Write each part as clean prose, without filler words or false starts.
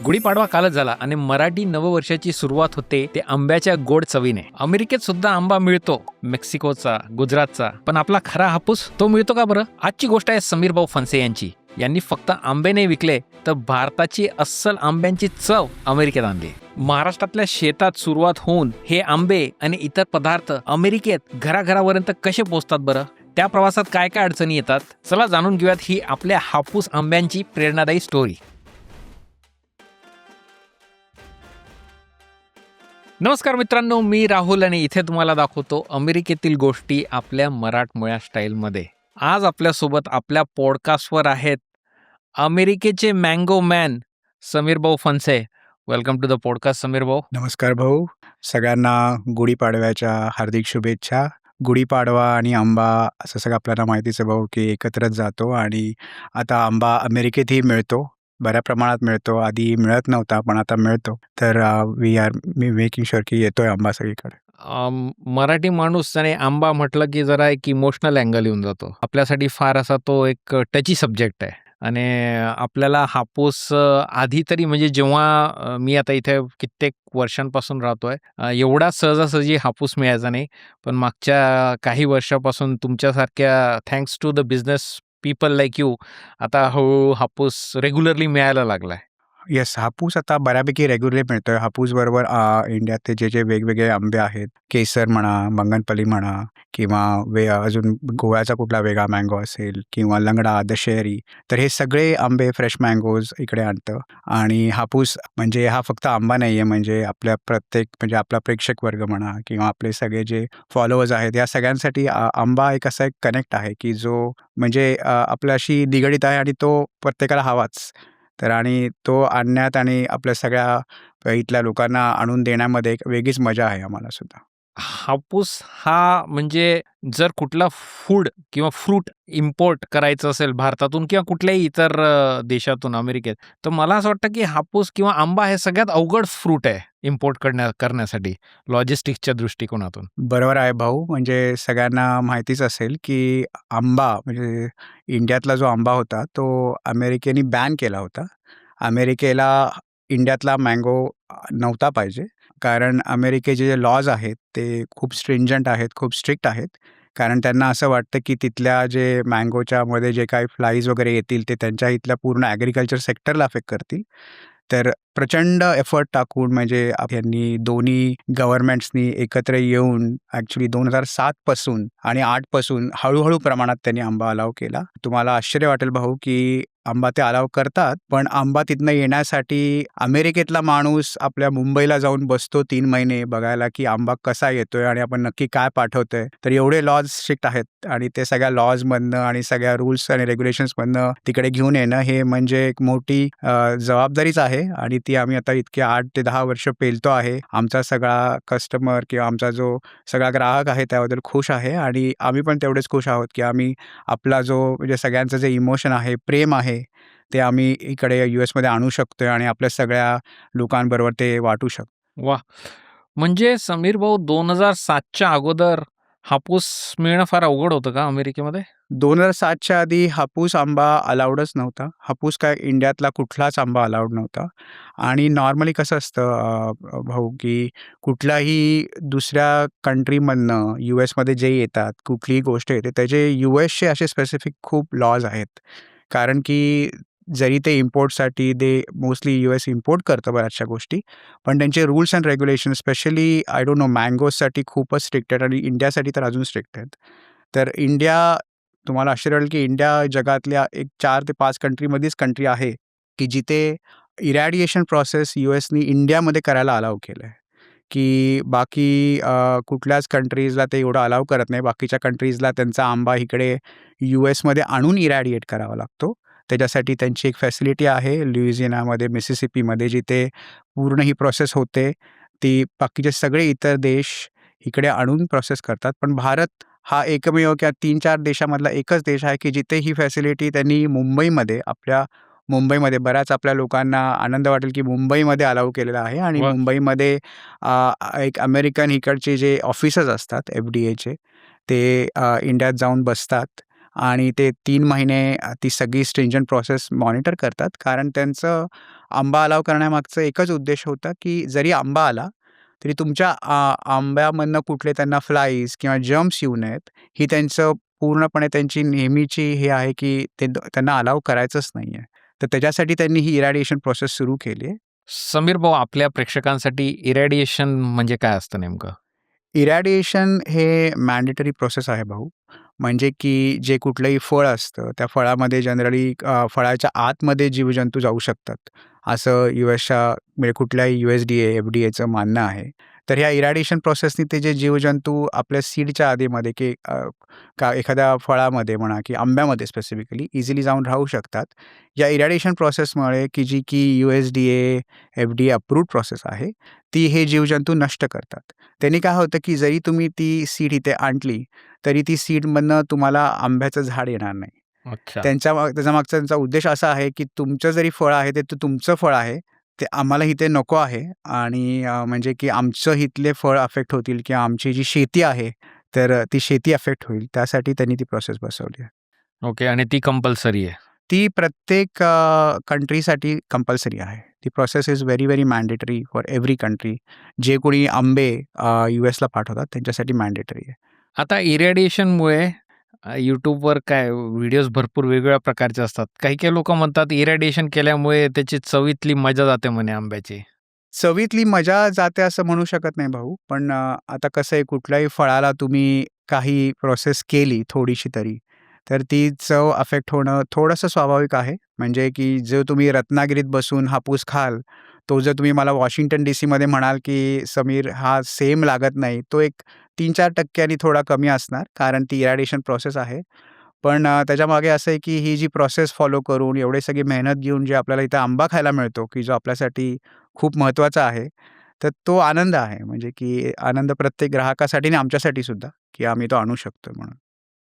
गुढीपाडवा कालच झाला आणि मराठी नववर्षाची सुरुवात होते ते आंब्याच्या गोड चवीने. अमेरिकेत सुद्धा आंबा मिळतो, मेक्सिकोचा, गुजरातचा, पण आपला खरा हापूस तो मिळतो का बरं? आजची गोष्ट आहे समीर भाऊ फणसे यांची. यांनी फक्त आंबे नाही विकले तर भारताची अस्सल आंब्यांची चव अमेरिकेत आणली. महाराष्ट्रातल्या शेतात सुरुवात होऊन हे आंबे आणि इतर पदार्थ अमेरिकेत घराघरापर्यंत कसे पोहोचतात बरं? त्या प्रवासात काय काय अडचणी येतात, चला जाणून घेऊयात ही आपल्या हापूस आंब्यांची प्रेरणादायी स्टोरी. नमस्कार मित्रांनो, मी राहुल आणि इथे तुम्हाला दाखवतो अमेरिकेतील गोष्टी आपल्या मराठमोळ्या स्टाईलमध्ये. आज आपल्यासोबत आपल्या पॉडकास्टवर आहेत अमेरिकेचे मँगो मॅन समीर भाऊ Phanse. Welcome to the podcast Sameer भाऊ. नमस्कार भाऊ, सगळ्यांना गुढीपाडव्याच्या हार्दिक शुभेच्छा. गुढीपाडवा आणि आंबा असं सगळं आपल्याला माहितीच आहे भाऊ की एकत्रच जातो आणि आता आंबा अमेरिकेतही मिळतो, बऱ्या प्रमाणात मिळतो. आधी मिळत नव्हता पण आता मिळतो. तर मी मेकिंग शुअर की येतोय आंबा सगळीकडे. मराठी माणूस आणि आंबा म्हटलं की जरा एक इमोशनल अँगल येऊन जातो आपल्यासाठी. फार असा तो एक टची सब्जेक्ट आहे आणि आपल्याला हापूस आधी तरी म्हणजे जेव्हा मी आता इथे कित्येक वर्षांपासून राहतोय, एवढा सहजासहजी हापूस मिळायचा नाही. पण मागच्या काही वर्षापासून तुमच्यासारख्या thanks to the business people like you आता हळूहळू हापूस रेग्युलरली मिळायला लागलाय. येस, हापूस आता बऱ्यापैकी रेग्युलर मिळतोय. हापूसबरोबर इंडियातले जे वेगवेगळे आंबे आहेत, केसर म्हणा, बंगनपल्ली म्हणा किंवा अजून गोव्याचा कुठला वेगळा मँगो असेल किंवा लंगडा, दशहरी, तर हे सगळे आंबे फ्रेश मँगोज इकडे आणतं. आणि हापूस म्हणजे हा फक्त आंबा नाही आहे, म्हणजे आपल्या प्रत्येक म्हणजे आपला प्रेक्षक वर्ग म्हणा किंवा आपले सगळे जे फॉलोअर्स आहेत या सगळ्यांसाठी आंबा एक असा एक कनेक्ट आहे की जो म्हणजे आपल्याशी निगडीत आहे आणि तो प्रत्येकाला हवाच. तर आणि तो आणण्यात आणि आपल्या सगळ्या इथल्या लोकांना आणून देण्यामध्ये एक वेगळीच मजा आहे आम्हाला सुद्धा. हापूस हा म्हणजे जर कुठला फूड किंवा फ्रूट इम्पोर्ट करायचं असेल भारतातून किंवा कुठल्याही इतर देशातून अमेरिकेत, तर मला असं वाटतं की हापूस किंवा आंबा हे सगळ्यात अवघड फ्रूट आहे इम्पोर्ट करण्यासाठी लॉजिस्टिक्सच्या दृष्टिकोनातून. बरोबर आहे भाऊ, म्हणजे सगळ्यांना माहितीच असेल की आंबा म्हणजे इंडियातला जो आंबा होता तो अमेरिकेने बॅन केला होता. अमेरिकेला इंडियातला मँगो नव्हता पाहिजे, कारण अमेरिकेचे जे लॉज आहेत ते खूप स्ट्रिंजंट आहेत, खूप स्ट्रिक्ट आहेत. कारण त्यांना असं वाटतं की तिथल्या जे मँगोच्या मध्ये जे काही फ्लाईज वगैरे येतील ते त्यांच्या इथल्या पूर्ण ॲग्रिकल्चर सेक्टरला अफेक्ट करतील. तर प्रचंड एफर्ट टाकून म्हणजे यांनी दोन्ही गव्हर्नमेंट्सनी एकत्र येऊन ॲक्च्युली 2007 पासून आणि 8 पासून हळूहळू प्रमाणात त्यांनी आंबा अलाव केला. तुम्हाला आश्चर्य वाटेल भाऊ की आंबा ते अलाव करतात, पण आंबा तिथनं येण्यासाठी अमेरिकेतला माणूस आपल्या मुंबईला जाऊन बसतो 3 महिने बघायला की आंबा कसा येतोय आणि आपण नक्की काय पाठवतोय. तर एवढे लॉज स्ट्रिक्ट आहेत आणि ते सगळ्या लॉजमधनं आणि सगळ्या रूल्स आणि रेग्युलेशन्समधनं तिकडे घेऊन येणं हे म्हणजे एक मोठी जबाबदारीच आहे आणि ती आम्ही आता इतके 8 ते 10 वर्ष पेलतो आहे. आमचा सगळा कस्टमर किंवा आमचा जो सगळा ग्राहक आहे त्याबद्दल खुश आहे आणि आम्ही पण तेवढेच खुश आहोत की आम्ही आपला जो म्हणजे सगळ्यांचं जे इमोशन आहे, प्रेम आहे, ते आम्ही इकडे US-मध्ये आणू शकतोय आणि आपल्या सगळ्या लोकांबरोबर ते वाटू शकतो. वा, म्हणजे समीर भाऊ 2007च्या अगोदर हापूस मिळणं फार अवघड होतं का अमेरिकेमध्ये? 2007च्या आधी हापूस आंबा अलाउडच नव्हता. हापूस काय इंडियातला कुठलाच आंबा अलाउड नव्हता. आणि नॉर्मली कसं असतं भाऊ की कुठल्याही दुसऱ्या कंट्रीमधनं US-मध्ये जे येतात, कुठलीही गोष्ट येते त्याचे US-चे असे स्पेसिफिक खूप लॉज आहेत. कारण की जरी ते इम्पोर्टसाठी मोस्टली US इम्पोर्ट करतं बऱ्याचशा गोष्टी, पण त्यांचे rules and regulation specially I don't know मँगोजसाठी खूपच स्ट्रिक्ट आहेत आणि इंडियासाठी तर अजून स्ट्रिक्ट आहेत. तर तुम्हाला आश्चर्य वाटेल की इंडिया जगातल्या एक 4 ते 5 कंट्रीमध्येच कंट्री आहे की जिथे इरॅडिएशन प्रोसेस US-नी इंडियामध्ये करायला अलाव केलं आहे. की बाकी कुठल्याच कंट्रीजला ते एवढं अलाव करत नाही. बाकीच्या कंट्रीजला त्यांचा आंबा इकडे US-मध्ये आणून इरॅडिएट करावा लागतो. त्याच्यासाठी त्यांची एक फॅसिलिटी आहे लुइजियानामध्ये, मिसिसिपीमध्ये, जिथे पूर्ण ही प्रोसेस होते. ती बाकीचे सगळे इतर देश इकडे आणून प्रोसेस करतात. पण भारत हा एकमेव किंवा 3-4 देशामधला एकच देश आहे की जिथे ही फॅसिलिटी त्यांनी मुंबईमध्ये बऱ्याच आपल्या लोकांना आनंद वाटेल की मुंबईमध्ये अलाव केलेला आहे. आणि वा. मुंबईमध्ये एक अमेरिकन इकडचे जे ऑफिसर्स असतात FDAचे ते इंडियात जाऊन बसतात आणि ते 3 महिने ती सगळी स्ट्रिंजंट प्रोसेस मॉनिटर करतात. कारण त्यांचं आंबा अलाव करण्यामागचा एकच उद्देश होता, की जरी आंबा आला, तरी तुमच्या आंब्यामधनं कुठले त्यांना फ्लाईज किंवा जर्म्स येऊ नयेत, ही त्यांचं पूर्णपणे त्यांची नेहमीची हे आहे, की त्यांना अलाव करायचंच नाहीये. तर त्याच्यासाठी त्यांनी ही इरॅडिएशन प्रोसेस सुरू केली आहे. समीर भाऊ, आपल्या प्रेक्षकांसाठी इरॅडिएशन म्हणजे काय असतं नेमकं? इरॅडिएशन हे मॅन्डेटरी प्रोसेस आहे भाऊ. म्हणजे की जे कुठलंही फळ असतं, त्या फळामध्ये जनरली फळाच्या आतमध्ये जीवजंतू जाऊ शकतात. असं यूएसच्या म्हणजे कुठल्याही USDA, FDAचं मानणं आहे. तर ह्या इरॅडिएशन प्रोसेसनी ते जे जीवजंतू आपल्या सीडच्या आधीमध्ये की का एखाद्या फळामध्ये म्हणा की आंब्यामध्ये स्पेसिफिकली इझिली जाऊन राहू शकतात. या इरॅडिएशन प्रोसेसमुळे की USDA, FDA अप्रूव्ड प्रोसेस आहे, ती हे जीवजंतू नष्ट करतात. त्यांनी काय होतं, की जरी तुम्ही ती सीड इथे आणली, तरी ती सीडमधनं तुम्हाला आंब्याचं झाड येणार नाही. अच्छा. त्याच्यामागचा त्यांचा उद्देश असा आहे, की तुमचं जरी फळ आहे, ते तुमचं फळ आहे. ते आम्हाला इथे नको आहे आणि म्हणजे की आमचं इथले फळ अफेक्ट होतील किंवा आमची जी शेती आहे, तर ती शेती अफेक्ट होईल. त्यासाठी त्यांनी ती प्रोसेस बसवली आहे. ओके. आणि ती कंपल्सरी आहे. ती प्रत्येक कंट्रीसाठी कंपल्सरी आहे. ती process is very, very mandatory for every country. जे कोणी आंबे यूएसला पाठवतात त्यांच्यासाठी मॅन्डेटरी आहे. आता इरॅडिएशनमुळे YouTubeवर काय व्हिडिओज भरपूर वेगवेगळ्या प्रकारचे असतात. काही-काही लोकं म्हणतात इरॅडिएशन केल्यामुळे त्याची चवीतली मजा जाते म्हणे आंब्याची. चवीतली मजा जाते असं म्हणू शकत नाही भाऊ. पण आता कसं आहे कुठल्याही फळाला तुम्ही काही प्रोसेस केली थोडीशी तरी, तर ती चव अफेक्ट होणं थोडंसं स्वाभाविक आहे. म्हणजे की जो तुम्ही रत्नागिरीत बसून हापूस खाल, तो जर तुम्ही मला वॉशिंग्टन डीसीमध्ये म्हणाल, की समीर हा सेम लागत नाही. तो एक 3-4% थोडा कमी असणार. कारण ती इरॅडिएशन प्रोसेस आहे. पण त्याच्यामागे असं आहे, की ही जी प्रोसेस फॉलो करून एवढी सगळी मेहनत घेऊन जे आपल्याला इथं आंबा खायला मिळतो, की जो आपल्यासाठी खूप महत्त्वाचा आहे. तर तो आनंद आहे. म्हणजे की आनंद प्रत्येक ग्राहकासाठी आणि आमच्यासाठी सुद्धा, की आम्ही तो आणू शकतो म्हणून.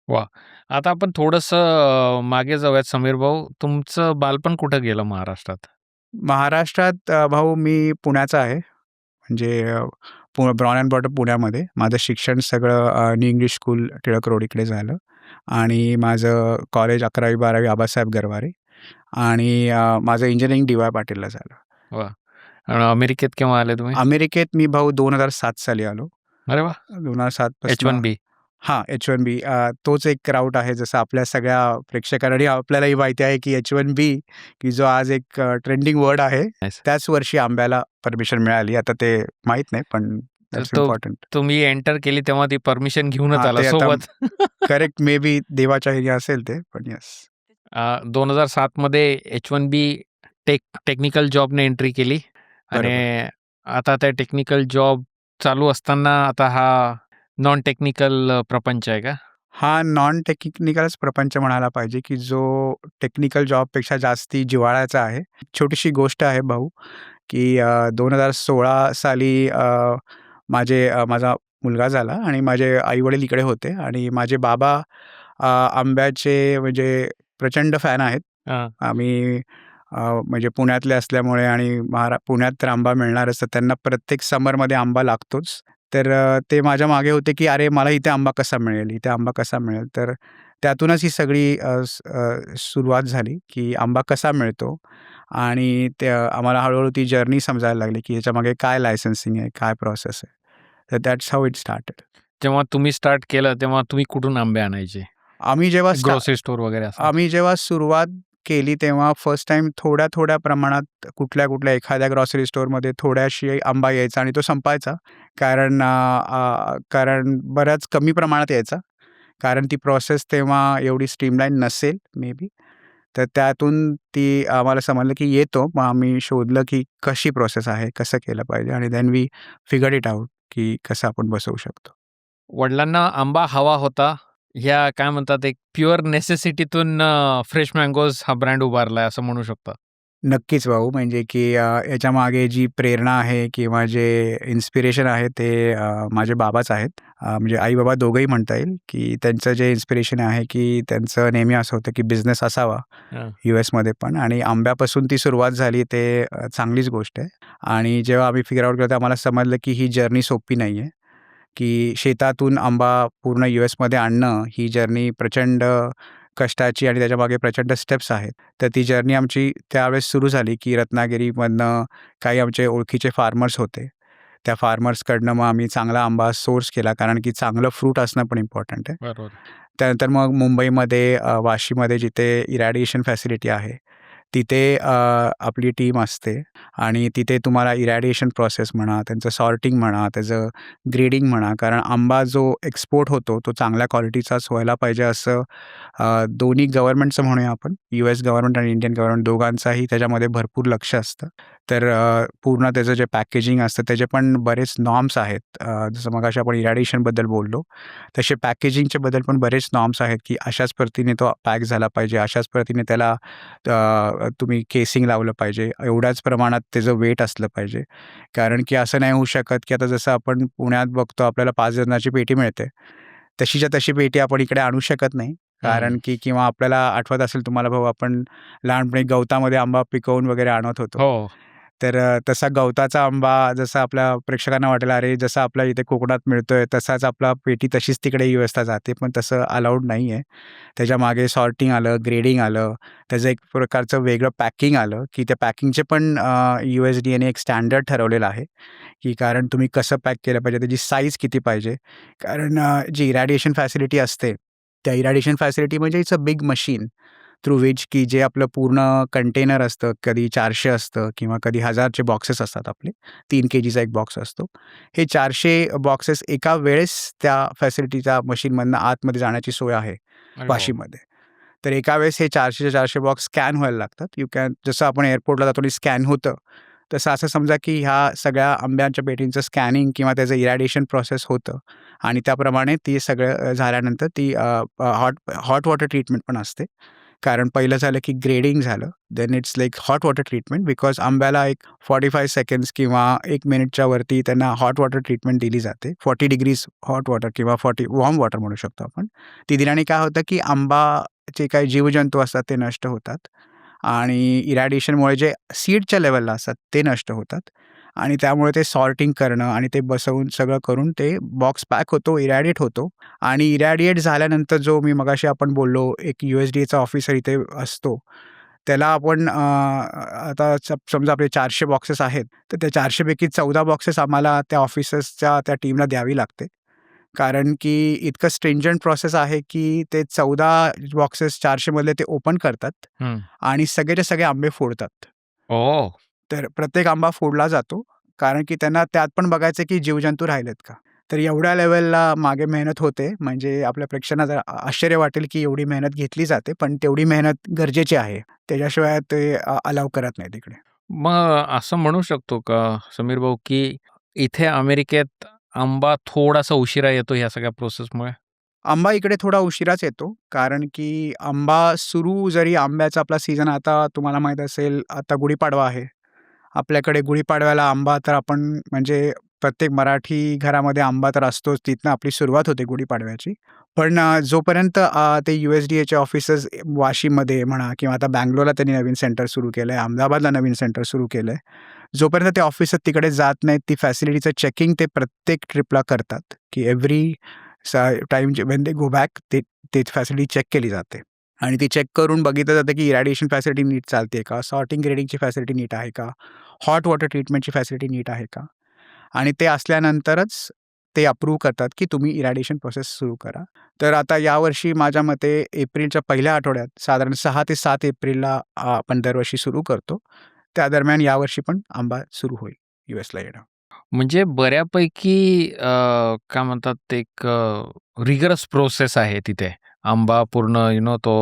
वाह! आता आपण थोडंसं मागे जाऊयात समीर भाऊ. तुमचं बालपण कुठं गेलं महाराष्ट्रात? महाराष्ट्रात भाऊ मी पुण्याचा आहे. म्हणजे ब्रॉन अँड ब्रॉट अप पुण्यामध्ये. माझं शिक्षण सगळं new English school Tilak road इकडे झालं आणि माझं कॉलेज 11वी-12वी आबासाहेब गरवारे आणि माझं इंजिनिअरिंग डी वाय पाटीलला झालं. वाह! आणि अमेरिकेत केव्हा आले तुम्ही? अमेरिकेत मी भाऊ 2007 साली आलो. अरे वाह! 2007 पासनं H-1B. हां, H-1B तोच एक राउट आहे जसं आपल्या सगळ्या प्रेक्षकांना आणि आपल्यालाही माहिती आहे, की H-1B की जो आज एक ट्रेंडिंग वर्ड आहे. नाईस. त्याच वर्षी आंब्याला परमिशन मिळाली. आता ते माहीत नाही, पण तर दॅट्स तो इम्पोर्टंट. तुम्ही एंटर केली तेव्हा ती परमिशन घेऊनच हां, आला ते आता सोबत. करेक्ट मे बी देवाच्या ह्याने असेल ते, पण येस. 2007 मध्ये H-1B टेक्निकल जॉबने एंट्री केली आणि बरोबर. आता त्या टेक्निकल जॉब चालू असताना आता हा नॉन टेक्निकल प्रपंच आहे का? हा नॉन टेक्निकलच प्रपंच म्हणायला पाहिजे, की जो टेक्निकल जॉबपेक्षा जास्ती जिव्हाळ्याचा आहे. छोटीशी गोष्ट आहे भाऊ, की 2016 साली माझा मुलगा झाला आणि माझे आई-वडील इकडे होते आणि माझे बाबा आंब्याचे म्हणजे प्रचंड फॅन आहेत. हां. आम्ही म्हणजे पुण्यातले असल्यामुळे आणि पुण्यात तर आंबा मिळणारच, तर त्यांना प्रत्येक समरमध्ये आंबा लागतोच. तर ते माझ्या मागे होते, की "अरे, मला इथे आंबा कसा मिळेल? इथे आंबा कसा मिळेल?" तर त्यातूनच ही सगळी सुरुवात झाली, की आंबा कसा मिळतो आणि ते आम्हाला हळू ती जर्नी समजायला लागली, की ह्याच्यामागे काय लायसन्सिंग आहे, काय प्रोसेस आहे. तर दॅट्स हाऊ इट स्टार्टेड. जेव्हा तुम्ही स्टार्ट केलं तेव्हा तुम्ही कुठून आंबे आणायचे? आम्ही जेव्हा ग्रोसरी स्टोअर वगैरे असं? आम्ही जेव्हा सुरुवात केली तेव्हा फर्स्ट टाईम थोड्या-थोड्या प्रमाणात कुठल्या एखाद्या ग्रॉसरी स्टोअरमध्ये थोड्याशी आंबा यायचा आणि तो संपायचा. कारण बऱ्याच कमी प्रमाणात यायचा. कारण ती प्रोसेस तेव्हा एवढी स्ट्रीमलाईन नसेल मे बी. तर त्यातून ती आम्हाला समजलं की येतो. मग आम्ही शोधलं की कशी प्रोसेस आहे, कसं केलं पाहिजे आणि then we figured it out की कसं आपण बसवू शकतो. वडिलांना आंबा हवा होता. ह्या काय म्हणतात एक प्युअर नेसेसिटीतून फ्रेश मँगोज हा ब्रँड उभारलाय असं म्हणू शकता. नक्कीच भाऊ. म्हणजे की याच्यामागे जी प्रेरणा आहे किंवा जे इन्स्पिरेशन आहे ते माझे बाबाच आहेत. म्हणजे आई-बाबा दोघंही म्हणता येईल, की त्यांचं जे इन्स्पिरेशन आहे, की त्यांचं नेहमी असं होतं, की बिझनेस असावा हां. यूएसमध्ये पण आणि आंब्यापासून ती सुरुवात झाली ते चांगलीच गोष्ट आहे. आणि जेव्हा आम्ही फिगर आउट केलं तर आम्हाला समजलं, की ही जर्नी सोपी नाही आहे. की शेतातून आंबा पूर्ण यूएसमध्ये आणणं ही जर्नी प्रचंड कष्टाची आणि त्याच्यामागे प्रचंड स्टेप्स आहेत. तर ती जर्नी आमची त्यावेळेस सुरू झाली, की रत्नागिरीमधनं काही आमचे ओळखीचे फार्मर्स होते. त्या फार्मर्सकडनं मग आम्ही चांगला आंबा सोर्स केला, कारण की चांगलं फ्रूट असणं पण इम्पॉर्टंट आहे. बरोबर. त्यानंतर मग मुंबईमध्ये वाशीमध्ये जिथे इरॅडिएशन फॅसिलिटी आहे, तिथे आपली टीम असते आणि तिथे तुम्हाला इरॅडिएशन प्रोसेस म्हणा, त्यांचं सॉर्टिंग म्हणा, त्याचं ग्रेडिंग म्हणा, कारण आंबा जो एक्सपोर्ट होतो तो चांगल्या क्वालिटीचाच व्हायला पाहिजे असं दोन्ही गव्हर्नमेंटचं म्हणूया आपण, US गव्हर्नमेंट आणि इंडियन गव्हर्नमेंट दोघांचाही त्याच्यामध्ये भरपूर लक्ष असतं. तर पूर्ण त्याचं जे पॅकेजिंग असतं त्याचे पण बरेच नॉर्म्स आहेत. जसं मगाशी आपण इरॅडिएशनबद्दल बोललो, तसे पॅकेजिंगच्या बद्दल पण बरेच नॉर्म्स आहेत, की अशाच पद्धतीने तो पॅक झाला पाहिजे, अशाच पद्धतीने त्याला तुम्ही केसिंग लावलं पाहिजे, एवढ्याच प्रमाणात त्याचं वेट असलं पाहिजे. कारण की असं नाही होऊ शकत, की आता जसं आपण पुण्यात बघतो आपल्याला 5 डझनाची पेटी मिळते. तशीच्या तशी पेटी आपण इकडे आणू शकत नाही. कारण की किंवा आपल्याला आठवत असेल तुम्हाला भाऊ, आपण लहानपणी गवतामध्ये आंबा पिकवून वगैरे आणत होतो. हो. तर तसा गवताचा आंबा जसा आपल्या प्रेक्षकांना वाटेल, अरे जसा आपल्या इथे कोकणात मिळतोय तसाच आपला पेटी तशीच तिकडे व्यवस्था जाते, पण तसं अलाउड नाही आहे. त्याच्यामागे सॉर्टिंग आलं, ग्रेडिंग आलं, त्याचं एक प्रकारचं वेगळं पॅकिंग आलं, की त्या पॅकिंगचे पण USDAने एक स्टँडर्ड ठरवलेलं आहे, की कारण तुम्ही कसं पॅक केलं पाहिजे, त्याची साईज किती पाहिजे. कारण जी इरॅडिएशन फॅसिलिटी असते, त्या इरॅडिएशन फॅसिलिटी म्हणजे it's a big machine through which की जे आपलं पूर्ण कंटेनर असतं, कधी 400 असतं किंवा कधी 1000चे बॉक्सेस असतात आपले. 3 केजीचा एक बॉक्स असतो. हे 400 बॉक्सेस एका वेळेस त्या फॅसिलिटीच्या मशीनमधनं आतमध्ये जाण्याची सोय आहे अरे बाप! वाशीमध्ये. तर एका वेळेस हे 400च्या 400 बॉक्स स्कॅन व्हायला लागतात. यू कॅन जसं आपण एअरपोर्टला जातो आणि स्कॅन होतं, तसं असं समजा की ह्या सगळ्या आंब्यांच्या पेटींचं स्कॅनिंग किंवा त्याचं इरॅडिएशन प्रोसेस होतं आणि त्याप्रमाणे ती सगळं झाल्यानंतर ती हॉट वॉटर ट्रीटमेंट पण असते. कारण पहिलं झालं की ग्रेडिंग झालं, then it's like hot water treatment, because आंब्याला एक 45 सेकंड्स किंवा 1 मिनिटच्या वरती त्यांना हॉट वॉटर ट्रीटमेंट दिली जाते. 40 डिग्रीज हॉट वॉटर किंवा 40 वॉर्म वॉटर म्हणू शकतो आपण. ती दिल्याने काय होतं की आंबाचे काही जीवजंतू असतात ते नष्ट होतात आणि इरॅडिएशनमुळे जे सीडच्या लेव्हलला असतात ते नष्ट होतात आणि त्यामुळे ते सॉर्टिंग करणं आणि ते बसवून सगळं करून ते बॉक्स पॅक होतो, इरॅडिएट होतो आणि इरॅडिएट झाल्यानंतर जो मी मगाशी आपण बोललो, एक USDAचा ऑफिसर इथे असतो. त्याला आपण आता समजा आपले 400 बॉक्सेस आहेत, तर त्या 400 पैकी 14 बॉक्सेस आम्हाला त्या ऑफिसर्सच्या त्या टीमला द्यावी लागते. कारण की इतकं स्ट्रिंजंट प्रोसेस आहे, की ते 14 बॉक्सेस 400 मधले ते ओपन करतात हं. आणि सगळेच्या सगळे आंबे फोडतात. ओह! तर प्रत्येक आंबा फोडला जातो, कारण की त्यांना त्यात पण बघायचं की जीवजंतू राहिलेत का? तर एवढ्या लेव्हलला मागे मेहनत होते. म्हणजे आपल्या प्रेक्षकांना जरा आश्चर्य वाटेल की एवढी मेहनत घेतली जाते, पण तेवढी मेहनत गरजेची आहे. त्याच्याशिवाय ते अलाऊ करत नाही तिकडे. मग असं म्हणू शकतो का समीर भाऊ, की इथे अमेरिकेत आंबा थोडासा उशिरा येतो ह्या सगळ्या प्रोसेसमुळे? आंबा इकडे थोडा उशिराच येतो, कारण की आंबा सुरू जरी आंब्याचा आपला सीझन आता तुम्हाला माहीत असेल, आता गुढीपाडवा आहे. आपल्याकडे गुढीपाडव्याला आंबा तर आपण म्हणजे प्रत्येक मराठी घरामध्ये आंबा तर असतोच, तिथनं आपली सुरुवात होते गुढीपाडव्याची. पण जोपर्यंत ते USDAचे ऑफिसर्स वाशीमध्ये म्हणा किंवा आता बंगलोरला त्यांनी नवीन सेंटर सुरू केलं आहे, अहमदाबादला नवीन सेंटर सुरू केलं आहे. जोपर्यंत ते ऑफिसर तिकडे जात नाहीत, ती फॅसिलिटीचं चेकिंग ते प्रत्येक ट्रिपला करतात, की every time when they go back ते फॅसिलिटी चेक केली जाते. आणि ती चेक करून बघितलं जातं की इरॅडिएशन फॅसिलिटी नीट चालते का? सॉर्टिंग ग्रेडिंगची फॅसिलिटी नीट आहे का? हॉट वॉटर ट्रीटमेंटची फॅसिलिटी नीट आहे का? आणि ते असल्यानंतरच ते अप्रूव्ह करतात की तुम्ही इरॅडिएशन प्रोसेस सुरू करा. तर आता यावर्षी माझ्या मते एप्रिलच्या पहिल्या आठवड्यात साधारण 6 ते 7 एप्रिलला आपण दरवर्षी सुरू करतो. त्या दरम्यान यावर्षी पण आंबा सुरू होईल USला येणं. म्हणजे बऱ्यापैकी काय म्हणतात ते एक रिगरस प्रोसेस आहे तिथे. आंबा पूर्ण तो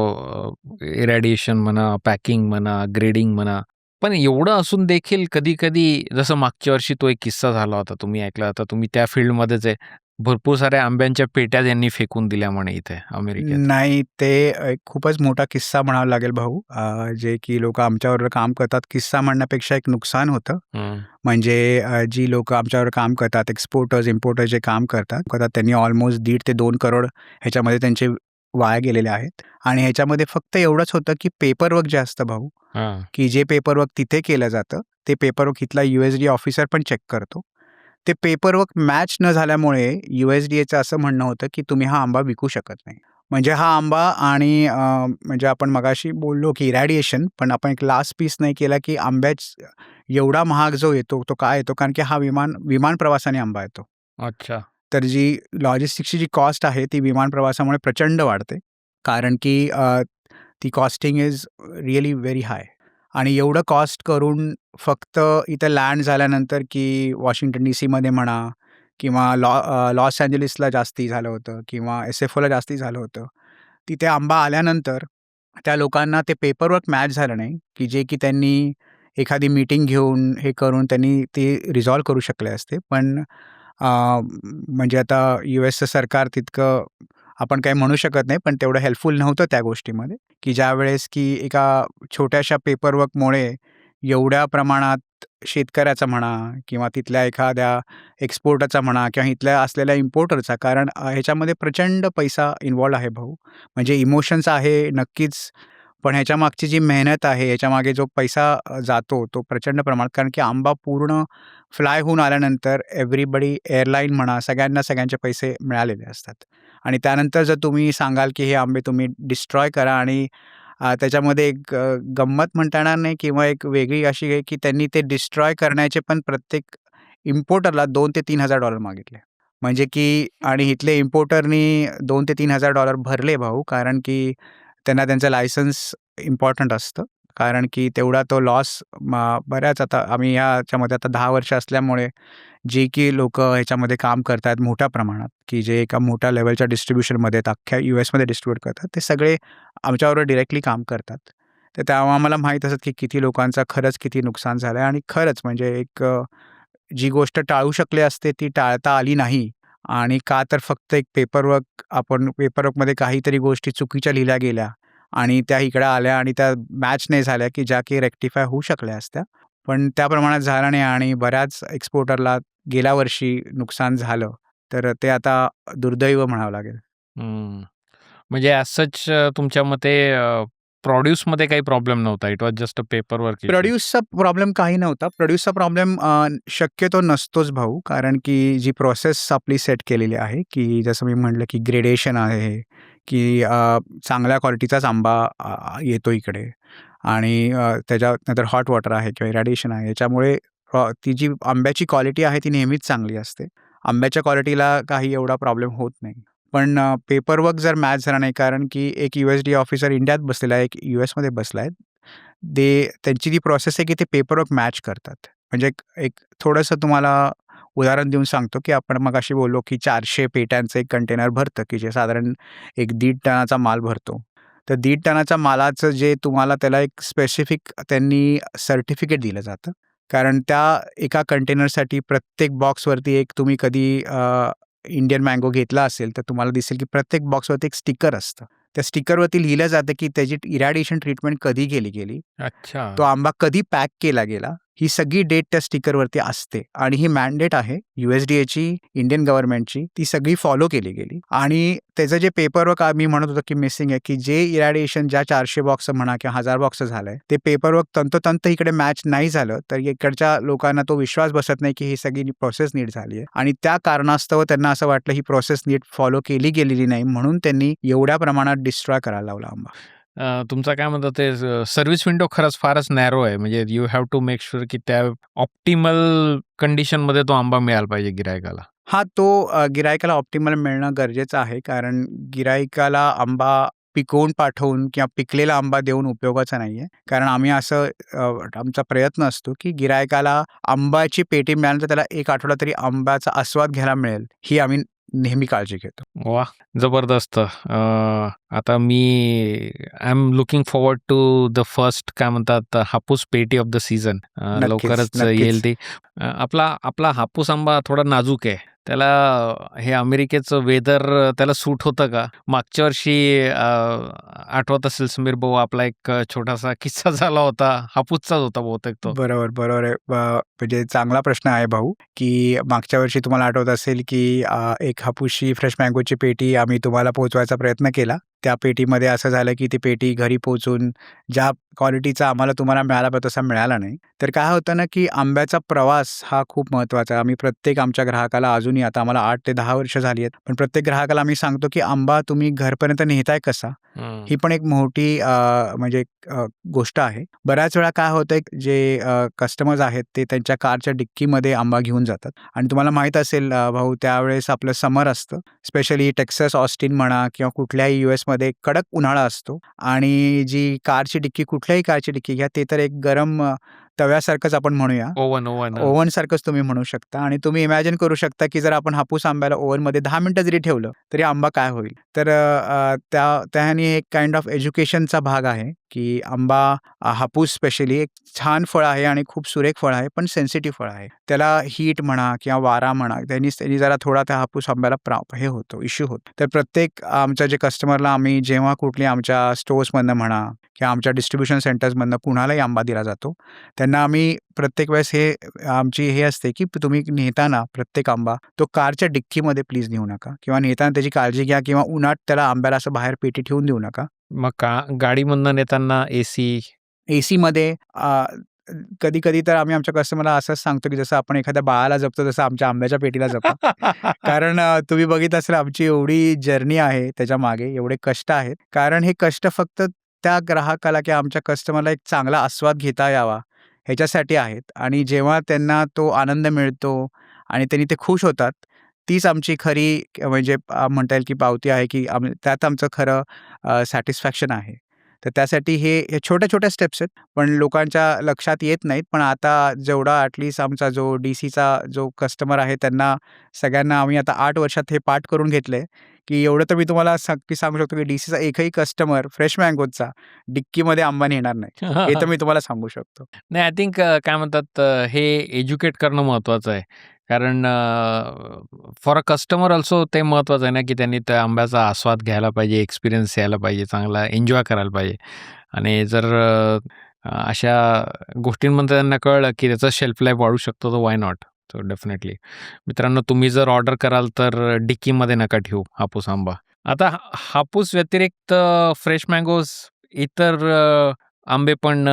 इरॅडिएशन म्हणा, पॅकिंग म्हणा, ग्रेडिंग म्हणा. पण एवढं असून देखील कधी-कधी जसं मागच्या वर्षी तो एक किस्सा झाला होता, तुम्ही ऐकला होता. तुम्ही त्या फील्डमध्येच आहे. भरपूर साऱ्या आंब्यांच्या पेट्या त्यांनी फेकून दिल्या म्हणे इथे अमेरिकेत. नाही, ते एक खूपच मोठा किस्सा म्हणावा लागेल भाऊ. जे की लोकं आमच्याबरोबर काम करतात. किस्सा म्हणण्यापेक्षा एक नुकसान होतं. हं. म्हणजे जी लोकं आमच्याबरोबर काम करतात, एक्सपोर्टर्स, इम्पोर्टर्स जे काम करतात, त्यांनी ऑलमोस्ट 1.5 ते 2 करोड ह्याच्यामध्ये त्यांचे वाया गेलेले आहेत. आणि ह्याच्यामध्ये फक्त एवढंच होतं, की पेपरवर्क जे असतं भाऊ, हां. की जे पेपरवर्क तिथे केलं जातं, ते पेपरवर्क इथला USDA ऑफिसर पण चेक करतो. ते पेपरवर्क मॅच न झाल्यामुळे USDAचं असं म्हणणं होतं, की तुम्ही हा आंबा विकू शकत नाही. म्हणजे हा आंबा आणि म्हणजे आपण मगाशी बोललो की इरॅडिएशन, पण आपण एक लास्ट पीस नाही केला की आंब्याच एवढा महाग जो येतो, तो का येतो? कारण की हा विमान प्रवासाने आंबा येतो. अच्छा. तर जी लॉजिस्टिक्सची जी कॉस्ट आहे, ती विमान प्रवासामुळे प्रचंड वाढते. कारण की ती costing is really very high. आणि एवढं कॉस्ट करून फक्त इथं लँड झाल्यानंतर की वॉशिंग्टन डी-सीमध्ये म्हणा किंवा लॉस एंजेलिसला जास्ती झालं होतं किंवा एस-एफ-ओला जास्ती झालं होतं. तिथे आंबा आल्यानंतर त्या लोकांना ते पेपरवर्क मॅच झालं नाही, की जे की त्यांनी एखादी मीटिंग घेऊन हे करून त्यांनी ते रिझॉल्व्ह करू शकले असते. पण म्हणजे आता यूएसचं सरकार तितकं आपण काही म्हणू शकत नाही, पण तेवढं हेल्पफुल नव्हतं त्या गोष्टीमध्ये, की ज्यावेळेस की एका छोट्याशा पेपरवर्कमुळे एवढ्या प्रमाणात शेतकऱ्याचा म्हणा किंवा तिथल्या एखाद्या एक्सपोर्टरचा म्हणा किंवा इथल्या असलेल्या इम्पोर्टरचा, कारण ह्याच्यामध्ये प्रचंड पैसा इन्व्हॉल्व आहे भाऊ. म्हणजे इमोशन्स आहे नक्कीच, पण ह्याच्यामागची जी मेहनत आहे, ह्याच्यामागे जो पैसा जातो तो प्रचंड प्रमाणात. कारण की आंबा पूर्ण फ्लाय होऊन आल्यानंतर एव्हरीबडी एअरलाईन म्हणा सगळ्यांचे पैसे मिळालेले असतात. आणि त्यानंतर जर तुम्ही सांगाल की हे आंबे तुम्ही डिस्ट्रॉय करा आणि त्याच्यामध्ये एक गंमत म्हणता येणार नाही किंवा एक वेगळी अशी आहे की त्यांनी ते डिस्ट्रॉय करण्याचे पण प्रत्येक इम्पोर्टरला $2,000 ते $3,000 मागितले. म्हणजे की आणि इथले इम्पोर्टरनी $2,000 ते $3,000 भरले भाऊ, कारण की त्यांना त्यांचं लायसन्स इम्पॉर्टंट असतं. कारण की तेवढा तो लॉस बऱ्याच आता आम्ही ह्याच्यामध्ये आता 10 वर्ष असल्यामुळे जी की लोकं ह्याच्यामध्ये काम करतात मोठ्या प्रमाणात, की जे एका मोठ्या लेव्हलच्या डिस्ट्रिब्युशनमध्ये अख्ख्या यूएसमध्ये डिस्ट्रिब्यूट करतात, ते सगळे आमच्याबरोबर डायरेक्टली काम करतात. तर तेव्हा आम्हाला माहीत असतं की किती लोकांचा खरंच किती नुकसान झालं आहे आणि खरंच म्हणजे एक जी गोष्ट टाळू शकली असते ती टाळता आली नाही. आणि का तर फक्त एक आपण पेपरवर्कमध्ये काहीतरी गोष्टी चुकीच्या लिहिल्या गेल्या आणि त्या इकडे आल्या आणि त्या मॅच नाही झाल्या, की ज्या की रेक्टिफाय होऊ शकल्या असत्या. पण त्या प्रमाणात झालं नाही आणि बऱ्याच एक्सपोर्टरला गेल्या वर्षी नुकसान झालं. तर ते आता दुर्दैव म्हणावं लागेल. हं. म्हणजे ॲज सच तुमच्या मते प्रॉड्यूसमध्ये काही प्रॉब्लेम नव्हता. It was just a paperwork issue. प्रोड्यूसचा प्रॉब्लेम काही नव्हता. प्रोड्यूसचा प्रॉब्लेम शक्यतो नसतोच भाऊ. कारण की जी प्रोसेस आपली सेट केलेली आहे, की जसं मी म्हटलं, की ग्रेडेशन आहे, की चांगल्या क्वालिटीचाच आंबा येतो इकडे आणि त्याच्यानंतर हॉट वॉटर आहे किंवा इरॅडिएशन आहे. याच्यामुळे ती जी आंब्याची क्वालिटी आहे ती नेहमीच चांगली असते. आंब्याच्या क्वालिटीला काही एवढा प्रॉब्लेम होत नाही. पण पेपरवर्क जर मॅच झाला नाही, कारण की एक USDA ऑफिसर इंडियात बसलेला आहे, एक यूएसमध्ये बसला आहे. त्यांची ती प्रोसेस आहे की ते पेपरवर्क मॅच करतात. म्हणजे एक एक थोडंसं तुम्हाला उदाहरण देऊन सांगतो, की आपण मगाशी बोललो, की 400 पेट्यांचं एक कंटेनर भरतं, की जे साधारण एक 1.5 टनाचा माल भरतो. तर 1.5 टनाच्या मालाचं जे तुम्हाला त्याला एक स्पेसिफिक त्यांनी सर्टिफिकेट दिलं जातं. कारण त्या एका कंटेनरसाठी प्रत्येक बॉक्सवरती एक तुम्ही कधी इंडियन मँगो घेतला असेल, तर तुम्हाला दिसेल, की प्रत्येक बॉक्सवरती एक स्टिकर असतं. त्या स्टिकरवरती लिहिलं जातं, की त्याची इरॅडिएशन ट्रीटमेंट कधी केली गेली. अच्छा. तो आंबा कधी पॅक केला गेला, ही सगळी डेट त्या स्टिकरवरती असते आणि ही मॅन्डेट आहे USDAची, इंडियन गव्हर्नमेंटची. ती सगळी फॉलो केली गेली आणि त्याचं जे पेपरवर्क मी म्हणत होतो, की मिसिंग आहे, की जे इरॅडिएशन ज्या 400 बॉक्सचं म्हणा किंवा 1000 बॉक्सचं झालंय, ते पेपरवर्क तंतोतंत इकडे मॅच नाही झालं, तर इकडच्या लोकांना तो विश्वास बसत नाही, की ही सगळी प्रोसेस नीट झाली आहे आणि त्या कारणास्तव त्यांना असं वाटलं ही प्रोसेस नीट फॉलो केली गेलेली नाही, म्हणून त्यांनी एवढ्या प्रमाणात डिस्ट्रॉय करायला लावला आंबा. तुमचं काय म्हणतात ते सर्व्हिस विंडो खरंच फारच नॅरो आहे. म्हणजे you have to make sure की त्या ऑप्टिमल कंडिशनमध्ये तो आंबा मिळाला पाहिजे गिरायकाला. हां, तो गिरायकाला ऑप्टिमल मिळणं गरजेचं आहे. कारण गिरायकाला आंबा पिकवून पाठवून किंवा पिकलेला आंबा देऊन उपयोगाचा नाहीये. कारण आम्ही असं आमचा प्रयत्न असतो, की गिरायकाला आंब्याची पेटी मिळाल्यानंतर त्याला 1 आठवडा तरी आंब्याचा आस्वाद घ्यायला मिळेल, ही आम्ही नेहमी काळजी घेतो. वाह! जबरदस्त. आता मी I am looking forward to the first काय म्हणतात हापूस पेटी ऑफ द सीझन. नक्कीच, लवकरच नक्कीच. येईल ती. आपला आपला हापूस आंबा थोडा नाजूक आहे. त्याला हे अमेरिकेचं वेदर त्याला सूट होतं का? मागच्या वर्षी आठवत असेल समीर भाऊ आपला एक छोटासा किस्सा झाला होता. हापूसचाच होता बहुतेक तो. बरोबर, बरोबर आहे. म्हणजे चांगला प्रश्न आहे भाऊ, की मागच्या वर्षी तुम्हाला आठवत असेल, की एक हापूसची फ्रेश मँगोची पेटी आम्ही तुम्हाला पोहोचवायचा प्रयत्न केला. त्या पेटीमध्ये असं झालं, की ती पेटी घरी पोहोचून ज्या क्वालिटीचा आम्हाला तुम्हाला मिळाला पाहिजे तसा मिळाला नाही. तर काय होतं ना, की आंब्याचा प्रवास हा खूप महत्त्वाचा आहे. आम्ही प्रत्येक आमच्या ग्राहकाला अजूनही आता आम्हाला 8 ते 10 वर्ष झाली आहेत. पण प्रत्येक ग्राहकाला आम्ही सांगतो, की आंबा तुम्ही घरपर्यंत नेताय कसा? ही पण एक मोठी म्हणजे गोष्ट आहे. बऱ्याच वेळा काय होतंय जे कस्टमर्स आहेत ते त्यांच्या कारच्या डिक्कीमध्ये आंबा घेऊन जातात आणि तुम्हाला माहीत असेल भाऊ त्यावेळेस आपलं समर असतं. स्पेशली टेक्सास, ऑस्टिन म्हणा किंवा कुठल्याही यूएसमध्ये कडक उन्हाळा असतो आणि जी कारची डिक्की कुठल्याही कारची डिक्की घ्या ते तर एक गरम तव्यासारखंच आपण म्हणूया. ओव्हन ओव्हन ओव्हनसारखंच तुम्ही म्हणू शकता आणि तुम्ही इमॅजिन करू शकता, की जर आपण हापूस आंब्याला ओव्हनमध्ये 10 मिनिटं जरी ठेवलं, तरी आंबा काय होईल? तर त्याह्याने एक काइंड ऑफ एज्युकेशनचा भाग आहे, की आंबा हापूस स्पेशली एक छान फळ आहे आणि खूप सुरेख फळ आहे, पण सेन्सिटिव्ह फळ आहे. त्याला हीट म्हणा किंवा वारा म्हणा, त्यांनी जरा थोडा त्या हापूस आंब्याला हे होतो, इश्यू होतो. तर प्रत्येक आमच्या जे कस्टमरला आम्ही जेव्हा कुठली आमच्या स्टोर्समधनं म्हणा किंवा आमच्या डिस्ट्रिब्युशन सेंटर्समधनं कुणालाही आंबा दिला जातो, त्यांना आम्ही प्रत्येक वेळेस आमची हे असते, की तुम्ही नेताना प्रत्येक आंबा तो कारच्या डिक्कीमध्ये प्लीज नेऊ नका किंवा नेताना त्याची काळजी घ्या किंवा उन्हात त्याला आंब्याला असं बाहेर पेटी ठेवून देऊ नका. मग गाडीमधनं नेताना एसी एसीमध्ये कधी-कधी तर आम्ही आमच्या कस्टमरला असंच सांगतो, की जसं आपण एखाद्या बाळाला जपतो तसं आमच्या आंब्याच्या पेटीला जपा. कारण तुम्ही बघितलं असेल आमची एवढी जर्नी आहे त्याच्यामागे, एवढे कष्ट आहेत. कारण हे कष्ट फक्त त्या ग्राहकाला किंवा आमच्या कस्टमरला एक चांगला आस्वाद घेता यावा ह्याच्यासाठी आहेत आणि जेव्हा त्यांना तो आनंद मिळतो आणि त्यांनी ते खुश होतात, तीच आमची खरी म्हणजे म्हणता येईल, की पावती आहे, की त्यात आमचं खरं सॅटिस्फॅक्शन आहे. तर त्यासाठी हे छोट्या-छोट्या स्टेप्स आहेत, पण लोकांच्या लक्षात येत नाहीत. पण आता जेवढा ॲटलीस्ट आमचा जो डीसीचा जो कस्टमर आहे त्यांना सगळ्यांना आम्ही आता 8 वर्षात हे पाठ करून घेतलंय, की एवढं तर मी तुम्हाला सांगू शकतो, की डीसीचा एकही कस्टमर फ्रेश मँगोचा डिक्कीमध्ये आंबा नेणार नाही. हे तर मी तुम्हाला सांगू शकतो. नाही, आय थिंक काय म्हणतात हे एज्युकेट करणं महत्त्वाचं आहे. कारण फॉर अ कस्टमर अल्सो ते महत्त्वाचं आहे ना, की त्यांनी त्या आंब्याचा आस्वाद घ्यायला पाहिजे, एक्सपिरियन्स यायला पाहिजे, चांगला एन्जॉय करायला पाहिजे. आणि जर अशा गोष्टींमध्ये त्यांना कळलं, की त्याचा शेल्फ लाईफ वाढू शकतो, तर व्हाय नॉट? So definitely. मित्रांनो, तुम्ही जर ऑर्डर कराल तर डिक्कीमध्ये नका ठेवू हापूस आंबा. आता हापूस व्यतिरिक्त फ्रेश मँगोज इतर आंबे पण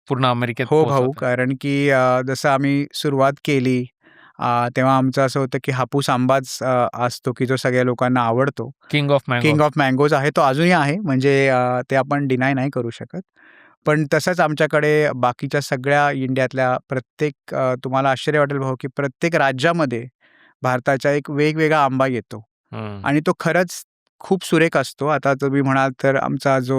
पूर्ण अमेरिकेत हो भाऊ, पोहोचवतात. कारण की जसं आम्ही सुरुवात केली तेव्हा आमचं असं होतं, की हापूस आंबाच असतो, की जो सगळ्या लोकांना आवडतो. King of mango. King of mangoes आहे, तो अजूनही आहे. म्हणजे ते आपण डिनाय नाही करू शकत. पण तसंच आमच्याकडे बाकीच्या सगळ्या इंडियातल्या प्रत्येक तुम्हाला आश्चर्य वाटेल भाऊ, की प्रत्येक राज्यामध्ये भारताच्या एक वेगवेगळा आंबा येतो आणि तो खरंच खूप सुरेख असतो. आता तुम्ही म्हणाल तर आमचा जो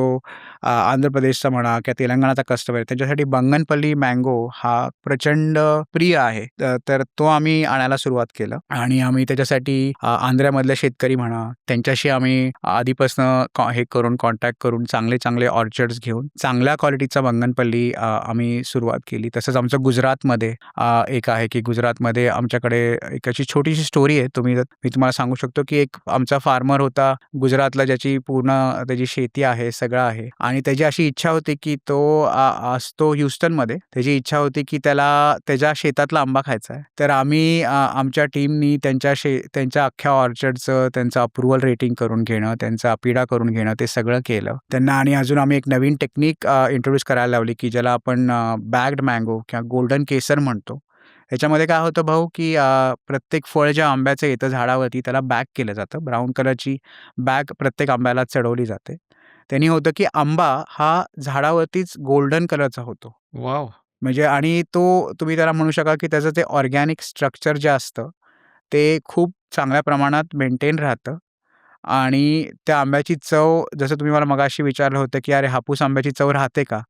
आंध्र प्रदेशचा म्हणा किंवा तेलंगणाचा कस्टमर आहे, त्यांच्यासाठी बंगनपल्ली मँगो हा प्रचंड प्रिय आहे. तर तो आम्ही आणायला सुरुवात केलं आणि आम्ही त्याच्यासाठी आंध्रामधले शेतकरी म्हणा, त्यांच्याशी आम्ही आधीपासून हे करून कॉन्टॅक्ट करून चांगले ऑर्चर्ड्स घेऊन चांगल्या क्वालिटीचा बंगनपल्ली आम्ही सुरुवात केली. तसंच आमचं गुजरातमध्ये एक आहे, की गुजरातमध्ये आमच्याकडे एक अशी छोटीशी स्टोरी आहे. मी तुम्हाला सांगू शकतो, की एक आमचा फार्मर होता गुजरातला, ज्याची पूर्ण त्याची शेती आहे, सगळं आहे आणि त्याची अशी इच्छा होती, की तो असतो ह्युस्टनमध्ये. त्याची इच्छा होती, की त्याला त्याच्या शेतातला आंबा खायचा आहे. तर आम्ही आमच्या टीमनी त्यांच्या अख्ख्या ऑर्चर्डचं त्यांचं अप्रूव्हल रेटिंग करून घेणं, त्यांचा अपिडा करून घेणं, ते सगळं केलं. त्यांना आणि अजून आम्ही एक नवीन टेक्निक इंट्रोड्यूस करायला लावली, की ज्याला आपण बॅग्ड मँगो किंवा गोल्डन केसर म्हणतो. ह्याच्यामध्ये काय होतं भाऊ, की प्रत्येक फळ ज्या आंब्याचं येतं झाडावरती त्याला बॅग केलं जातं. ब्राउन कलरची बॅग प्रत्येक आंब्याला चढवली जाते. त्यांनी होतं, की आंबा हा झाडावरतीच गोल्डन कलरचा होतो. वॉव! म्हणजे आणि तो तुम्ही त्याला म्हणू शकाल, की त्याचं ते ऑर्गॅनिक स्ट्रक्चर जे असतं, ते खूप चांगल्या प्रमाणात मेंटेन राहतं आणि त्या आंब्याची चव जसं तुम्ही मला मगाशी विचारलं होतं, की "अरे, हापूस आंब्याची चव राहते का?"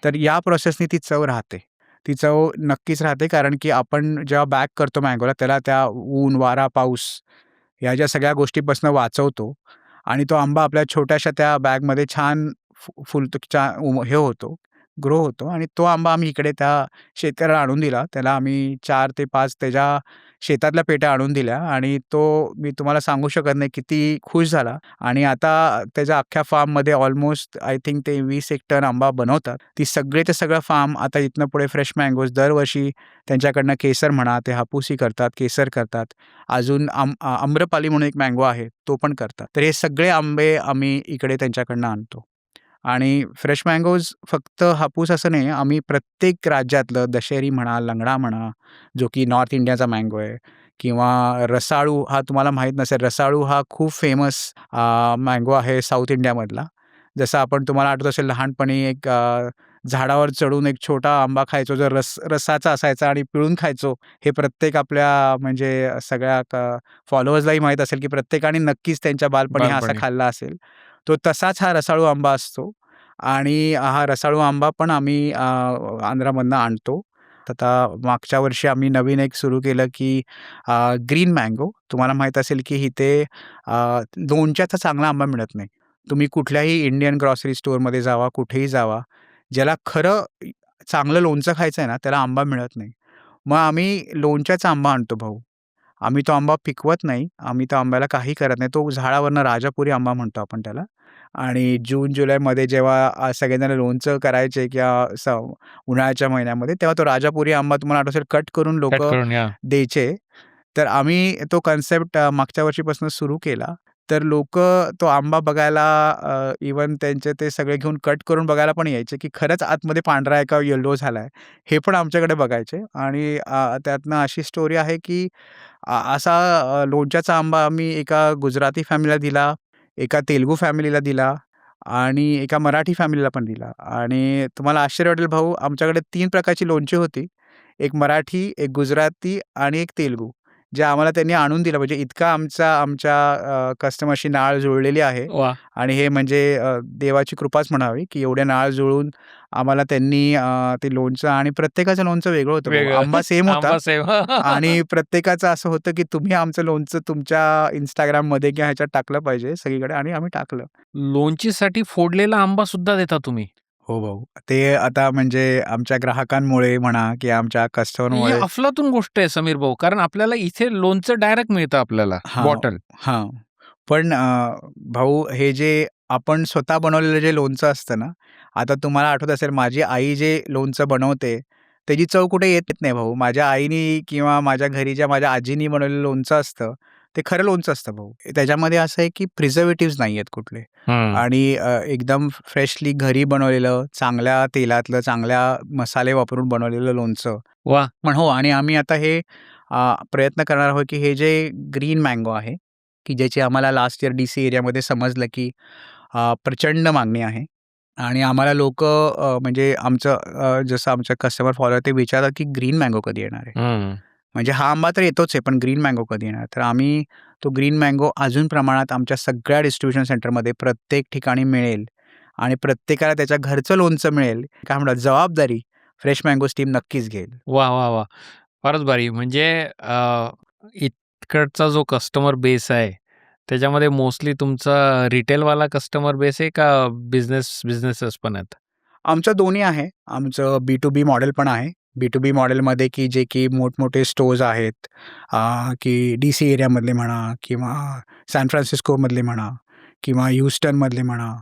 तर या प्रोसेसनी ती चव राहते. ती चव नक्कीच राहते कारण की आपण जेव्हा बॅग करतो मँगोला त्याला त्या ऊन, वारा, पाऊस या ज्या सगळ्या गोष्टीपासून वाचवतो आणि तो आंबा आपल्या छोट्याशा त्या बॅगमध्ये छान फुलतो हे होतो. ग्रो होतो आणि तो आंबा आम्ही इकडे त्या शेतकऱ्याला आणून दिला. त्याला आम्ही 4 ते 5 त्याच्या शेतातल्या पेट्या आणून दिल्या आणि तो मी तुम्हाला सांगू शकत नाही किती खुश झाला आणि आता त्याच्या अख्ख्या फार्ममध्ये ऑलमोस्ट आय थिंक ते 20 एक टन आंबा बनवतात. ती सगळेच्या सगळं फार्म आता इथनं पुढे फ्रेश मँगोज दरवर्षी त्यांच्याकडनं केसर म्हणा, ते हापूसही करतात, केसर करतात. अजून आम्रपाली म्हणून एक मँगो आहे, तो पण करतात. तर हे सगळे आंबे आम्ही इकडे त्यांच्याकडनं आणतो. आणि फ्रेश मँगोज फक्त हापूस असं नाही, आम्ही प्रत्येक राज्यातलं दशेरी म्हणा, लंगडा म्हणा, जो की नॉर्थ इंडियाचा मँगो आहे किंवा रसाळू हा तुम्हाला माहीत नसेल, रसाळू हा खूप फेमस मँगो आहे साऊथ इंडियामधला. जसं आपण तुम्हाला आठवत असेल लहानपणी एक झाडावर चढून एक छोटा आंबा खायचो, जो रसाचा असायचा आणि पिळून खायचो. हे प्रत्येक आपल्या म्हणजे सगळ्या फॉलोअर्सलाही माहीत असेल, की प्रत्येकाने नक्कीच त्यांच्या बालपणी हा असा बालपणी. खाल्ला असेल. तो तसाच हा रसाळू आंबा असतो आणि हा रसाळू आंबा पण आम्ही आंध्रामधनं आणतो. आता मागच्या वर्षी आम्ही नवीन एक सुरू केलं, की ग्रीन मँगो. तुम्हाला माहीत असेल, की इथे लोणच्याचा चांगला आंबा मिळत नाही. तुम्ही कुठल्याही इंडियन ग्रॉसरी स्टोअरमध्ये जावा, कुठेही जावा, ज्याला खरं चांगलं लोणचं खायचं आहे ना, त्याला आंबा मिळत नाही. मग आम्ही लोणच्याचा आंबा आणतो भाऊ. आम्ही तो आंबा पिकवत नाही. आम्ही त्या आंब्याला काही करत नाही. तो झाडावरनं राजापुरी आंबा म्हणतो आपण त्याला. आणि जून-जुलैमध्ये जेव्हा सगळेजण लोणचं करायचे किंवा उन्हाळ्याच्या महिन्यामध्ये, तेव्हा तो राजापुरी आंबा तुम्हाला आठवत असेल कट करून कट लोकं करून या. द्यायचे. तर आम्ही तो कन्सेप्ट मागच्या वर्षीपासून सुरू केला. तर लोकं तो आंबा बघायला इव्हन त्यांचे ते सगळे घेऊन कट करून बघायला पण यायचे, की खरंच आतमध्ये पांढरा आहे का येलो झालाय, हे पण आमच्याकडे बघायचे. आणि त्यातनं अशी स्टोरी आहे, की असा लोणच्याचा आंबा आम्ही एका गुजराती फॅमिलीला दिला, एका तेलुगू फॅमिलीला दिला आणि एका मराठी फॅमिलीला पण दिला. आणि तुम्हाला आश्चर्य वाटेल भाऊ, आमच्याकडे 3 प्रकारची लोणची होती. एक मराठी, एक गुजराती आणि एक तेलुगू. जे आम्हाला त्यांनी आणून दिलं. म्हणजे इतका आमच्या कस्टमरशी नाळ जुळलेली आहे वाह! आणि हे म्हणजे देवाची कृपाच म्हणावी, की एवढे नाळ जुळून आम्हाला त्यांनी ते लोणचं आणि प्रत्येकाचं लोणचं वेगळं होतं भाऊ. वेगळं. आंबा सेम होता आंबा सेम. आणि प्रत्येकाचं असं होतं, की तुम्ही आमचं लोणचं तुमच्या Instagramमध्ये किंवा ह्याच्यात टाकलं पाहिजे सगळीकडे आणि आम्ही टाकलं. लोणचीसाठी फोडलेला आंबा सुद्धा देता तुम्ही. हो भाऊ. ते आता म्हणजे आमच्या ग्राहकांमुळे म्हणा किंवा आमच्या ही कस्टमरमुळे अफलातून गोष्ट आहे समीर भाऊ. कारण आपल्याला इथे लोणचं डायरेक्ट मिळतं आपल्याला हां, बॉटल. हां. पण भाऊ हे जे आपण स्वतः बनवलेलं जे लोणचं असतं ना, आता तुम्हाला आठवत असेल माझी आई जे लोणचं बनवते, त्याची चव कुठे येत नाही भाऊ. माझ्या आईनी किंवा माझ्या घरी ज्या माझ्या आजीनी बनवलेलं लोणचं असतं, ते खरं लोणचं असतं भाऊ. त्याच्यामध्ये असं आहे की प्रिझर्व्हेटिव्हज नाही आहेत कुठले हं. आणि एकदम फ्रेशली घरी बनवलेलं, चांगल्या तेलातलं, चांगल्या मसाले वापरून बनवलेलं लोणचं. वाह! पण हो आणि आम्ही आता हे प्रयत्न करणार आहोत, की हे जे ग्रीन मँगो आहे, की ज्याची आम्हाला लास्ट इयर DC एरियामध्ये समजलं, की प्रचंड मागणी आहे आणि आम्हाला लोकं म्हणजे जसं आमचं कस्टमर फॉलोअर ते विचारतात, की ग्रीन मँगो कधी येणार आहे? हं. म्हणजे हा आंबा तर येतोच आहे, पण ग्रीन मँगो कधी येणार? तर आम्ही तो ग्रीन मँगो अजून प्रमाणात आमच्या सगळ्या डिस्ट्रिब्युशन सेंटरमध्ये प्रत्येक ठिकाणी मिळेल आणि प्रत्येकाला त्याच्या घरचं लोणचं मिळेल. काय म्हणतात जबाबदारी फ्रेश मँगोज टीम नक्कीच घेईल. वाह, वाह, वाह! फारच भारी. म्हणजे इकडचा जो कस्टमर बेस आहे, त्याच्यामध्ये मोस्टली तुमचा रिटेलवाला कस्टमर बेस आहे का बिझनेसेस पण आहेत? आमचं दोन्ही आहे. आमचं B2B मॉडेल पण आहे. B2B मॉडेलमध्ये की जे की मोठमोठे स्टोअर्स आहेत की DC एरियामधले म्हणा किंवा सॅन फ्रान्सिस्कोमधले म्हणा किंवा ह्युस्टनमधले म्हणा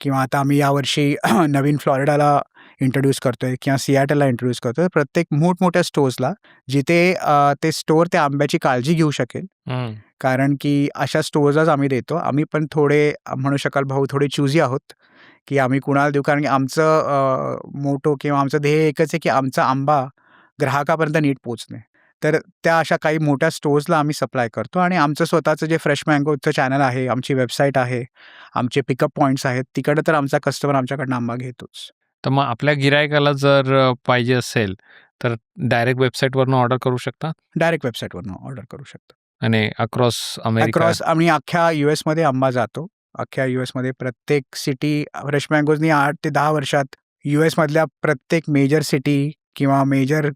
किंवा आता आम्ही यावर्षी नवीन फ्लॉरिडाला इंट्रोड्यूस करतोय किंवा सिॲटलला इंट्रोड्यूस करतोय. प्रत्येक मोठमोठ्या स्टोअर्सला जिथे ते स्टोअर त्या आंब्याची काळजी घेऊ शकेल. हं. कारण की अशा स्टोअर्सच आम्ही देतो. आम्ही पण थोडे म्हणू शकाल भाऊ थोडे चूझी आहोत, की आम्ही कुणाला देऊ कारण की आमचं मोटो किंवा आमचं ध्येय एकच आहे, की आमचा आंबा ग्राहकापर्यंत नीट पोहोचणे. तर त्या अशा काही मोठ्या स्टोअर्सला आम्ही सप्लाय करतो आणि आमचं स्वतःचं जे फ्रेश मँगोचं चॅनल आहे, आमची वेबसाईट आहे, आमचे पिकअप पॉइंट्स आहेत, तिकडे तर आमचा कस्टमर आमच्याकडनं आंबा घेतोच. तर मग आपल्या गिरायकाला जर पाहिजे असेल, तर डायरेक्ट वेबसाईटवरून ऑर्डर करू शकता? डायरेक्ट वेबसाईटवरून ऑर्डर करू शकतो. आणि अक्रॉस अमेरिका? आम्ही अख्ख्या US आंबा जातो. अख्ख्या USमध्ये प्रत्येक सिटी फ्रेश मँगोजनी 8 ते 10 वर्षात USमधल्या प्रत्येक मेजर सिटी किंवा मेजर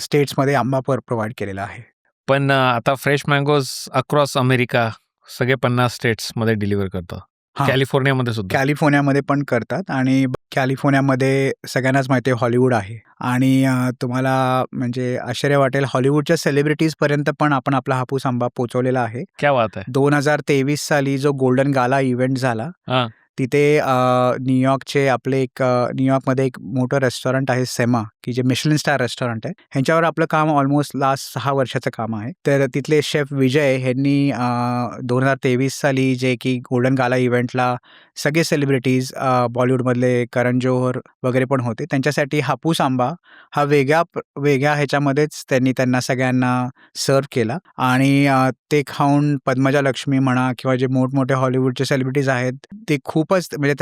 स्टेट्समध्ये आंबा प्रोव्हाईड केलेला आहे. पण आता फ्रेश मँगोज अक्रॉस अमेरिका सगळे 50 स्टेट्समध्ये डिलिव्हर करतो. हां. कॅलिफोर्नियामध्ये सुद्धा? कॅलिफोर्नियामध्ये पण करतात आणि कॅलिफोर्नियामध्ये सगळ्यांनाच माहिती आहे हॉलिवूड आहे आणि तुम्हाला म्हणजे आश्चर्य वाटेल हॉलिवूडच्या सेलिब्रिटीजपर्यंत पण आपण आपला हापूस आंबा पोहोचवलेला आहे. क्या बात है. 2023 साली जो गोल्डन गाला इव्हेंट झाला, हां. तिथे न्यूयॉर्कचे आपले न्यूयॉर्कमध्ये एक मोठं रेस्टॉरंट आहे सेमा, की जे मिशलिन स्टार रेस्टॉरंट आहे. ह्यांच्यावर आपलं काम ऑलमोस्ट लास्ट 6 वर्षाचं काम आहे. तर तिथले शेफ विजय ह्यांनी 2023 साली जे की गोल्डन गाला इव्हेंटला सगळे सेलिब्रिटीज बॉलिवूडमधले करण जोहर वगैरे पण होते. त्यांच्यासाठी हापूस आंबा हा वेगळ्या ह्याच्यामध्येच त्यांना सगळ्यांना सर्व्ह केला आणि ते खाऊन पद्मजा लक्ष्मी म्हणा किंवा जे मोठमोठे हॉलिवूडचे सेलिब्रिटीज आहेत, ते खूपच म्हणजे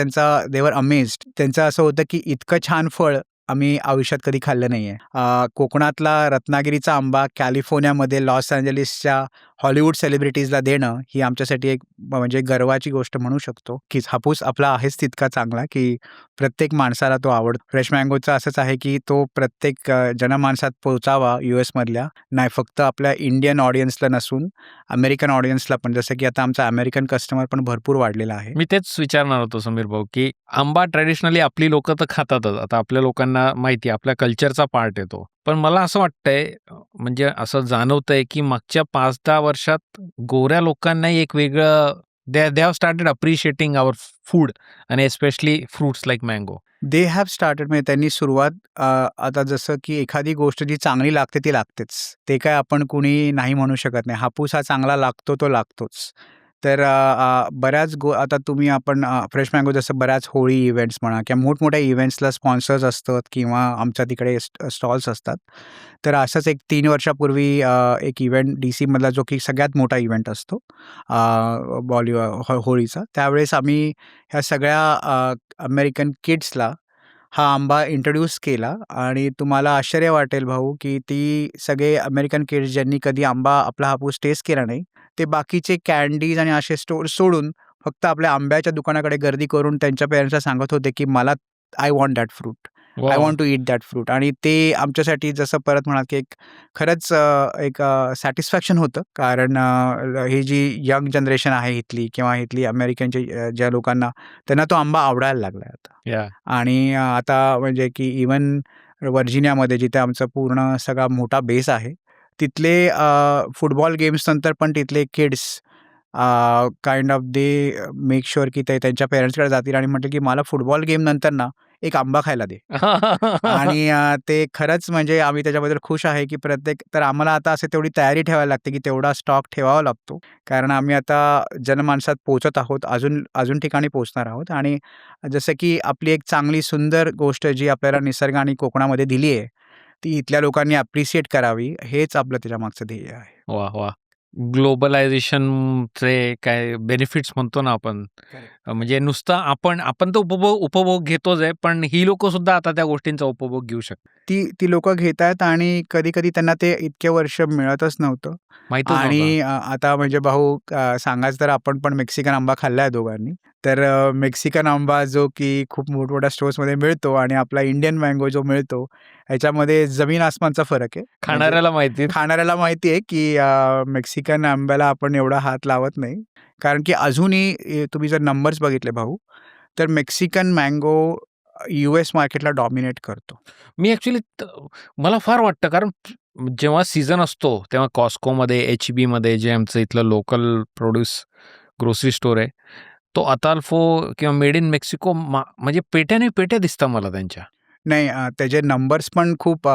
दे वर अमेज्ड. त्यांचं असं होतं की इतकं छान फळ आम्ही आयुष्यात कधी खाल्लं नाहीये. कोकणातला रत्नागिरीचा आंबा कॅलिफोर्नियामध्ये लॉस एंजेलिसच्या हॉलिवूड सेलिब्रिटीजला देणं ही आमच्यासाठी एक म्हणजे गर्वाची गोष्ट म्हणू शकतो, की हापूस आपला आहेच तितका चांगला, की प्रत्येक माणसाला तो आवडतो. फ्रेश मँगोचं असंच आहे, की तो प्रत्येक जनमानसात पोहोचावा यूएसमधल्या, नाही फक्त आपल्या इंडियन ऑडियन्सला नसून अमेरिकन ऑडियन्सला पण. जसं की आता आमचा अमेरिकन कस्टमर पण भरपूर वाढलेला आहे. मी तेच विचारणार होतो समीर भाऊ, की आंबा ट्रेडिशनली आपली लोकं तर खातातच. आता आपल्या लोकांना माहिती आहे, आपल्या कल्चरचा पार्ट आहे तो. पण मला असं वाटतंय म्हणजे असं जाणवतंय, की मागच्या 5-10 वर्षात गोऱ्या लोकांनाही एक वेगळं they have started appreciating our food आणि especially fruits like mango. They have started म्हणजे त्यांनी सुरुवात आता जसं की एखादी गोष्ट जी चांगली लागते ती लागतेच. ते काय आपण कुणी नाही म्हणू शकत नाही. हापूस हा चांगला लागतो तो लागतोच. तर बऱ्याच आता फ्रेश मँगो जसं बऱ्याच होळी इव्हेंट्स म्हणा किंवा मोठमोठ्या इव्हेंट्सला स्पॉन्सर्स असतात किंवा आमच्या तिकडे स्टॉल्स असतात. तर असंच एक 3 वर्षापूर्वी एक इव्हेंट डीसीमधला जो की सगळ्यात मोठा इव्हेंट असतो होळीचा. त्यावेळेस आम्ही ह्या सगळ्या अमेरिकन किड्सला हा आंबा इंट्रोड्यूस केला आणि तुम्हाला आश्चर्य वाटेल भाऊ, की ती सगळे अमेरिकन किड्स ज्यांनी कधी आपला हापूस टेस्ट केला नाही, ते बाकीचे कँडीज आणि असे स्टोअर्स सोडून फक्त आपल्या आंब्याच्या दुकानाकडे गर्दी करून त्यांच्या पेरेंट्सला सांगत होते, की I want that fruit. I want to eat that fruit. आणि ते आमच्यासाठी जसं परत म्हणाल, की खरंच एक सॅटिस्फॅक्शन होतं. कारण ही जी यंग जनरेशन आहे इथली किंवा इथली अमेरिकनची ज्या लोकांना त्यांना तो आंबा आवडायला लागला आता. या आणि आता म्हणजे की इव्हन व्हर्जिनियामध्ये जिथे आमचा पूर्ण सगळा मोठा बेस आहे, तिथले फुटबॉल गेम्स नंतर पण तिथले kids kind of they make sure की ते त्यांच्या पेरेंट्सकडे जातील आणि म्हटलं की मला फुटबॉल गेम नंतर ना एक आंबा खायला दे. आणि ते खरंच म्हणजे आम्ही त्याच्याबद्दल खुश आहे, की तर आम्हाला आता असे तेवढी तयारी ठेवायला लागते, की तेवढा स्टॉक ठेवावा लागतो. कारण आम्ही आता जनमानसात पोहोचत आहोत, अजून ठिकाणी पोहोचणार आहोत. आणि जसं की आपली एक चांगली सुंदर गोष्ट जी आपल्याला निसर्ग आणि कोकणामध्ये दिली आहे, ती इथल्या लोकांनी अप्रिशिएट करावी, हेच आपलं त्याच्यामागचं ध्येय आहे. वाह! वाह! ग्लोबलायझेशनचे काय बेनिफिट्स म्हणतो ना आपण, म्हणजे नुसतं आपण तर उपभोग घेतोच आहे, पण ही लोकं सुद्धा आता त्या गोष्टींचा उपभोग घेऊ शकतात. ती लोकं घेतायत आणि कधी-कधी त्यांना ते इतके वर्ष मिळतच नव्हतं. माहीतच नव्हतं. आणि आता म्हणजे भाऊ सांगायचं तर आपण पण मेक्सिकन आंबा खाल्लाय दोघांनी. तर मेक्सिकन आंबा जो की खूप मोठमोठ्या स्टोर्समध्ये मिळतो आणि आपला इंडियन मँगो जो मिळतो, ह्याच्यामध्ये जमीन आसमानचा फरक आहे. खाणाऱ्याला माहिती. खाणाऱ्याला माहिती आहे, की मेक्सिकन आंब्याला आपण एवढा हात लावत नाही. कारण की अजूनही तुम्ही जर नंबर्स बघितले भाऊ, तर मेक्सिकन मँगो यूएस मार्केटला डॉमिनेट करतो. मी ॲक्चुअली मला फार वाटतं, कारण जेव्हा सीझन असतो तेव्हा कॉस्कोमध्ये, HEBमध्ये जे आमचं इथलं लोकल प्रोड्यूस ग्रोसरी स्टोअर आहे, तो अताल्फो किंवा मेड इन मेक्सिको म्हणजे पेट्याने पेट्या दिसतात मला त्यांच्या. नाही, त्याचे नंबर्स पण खूप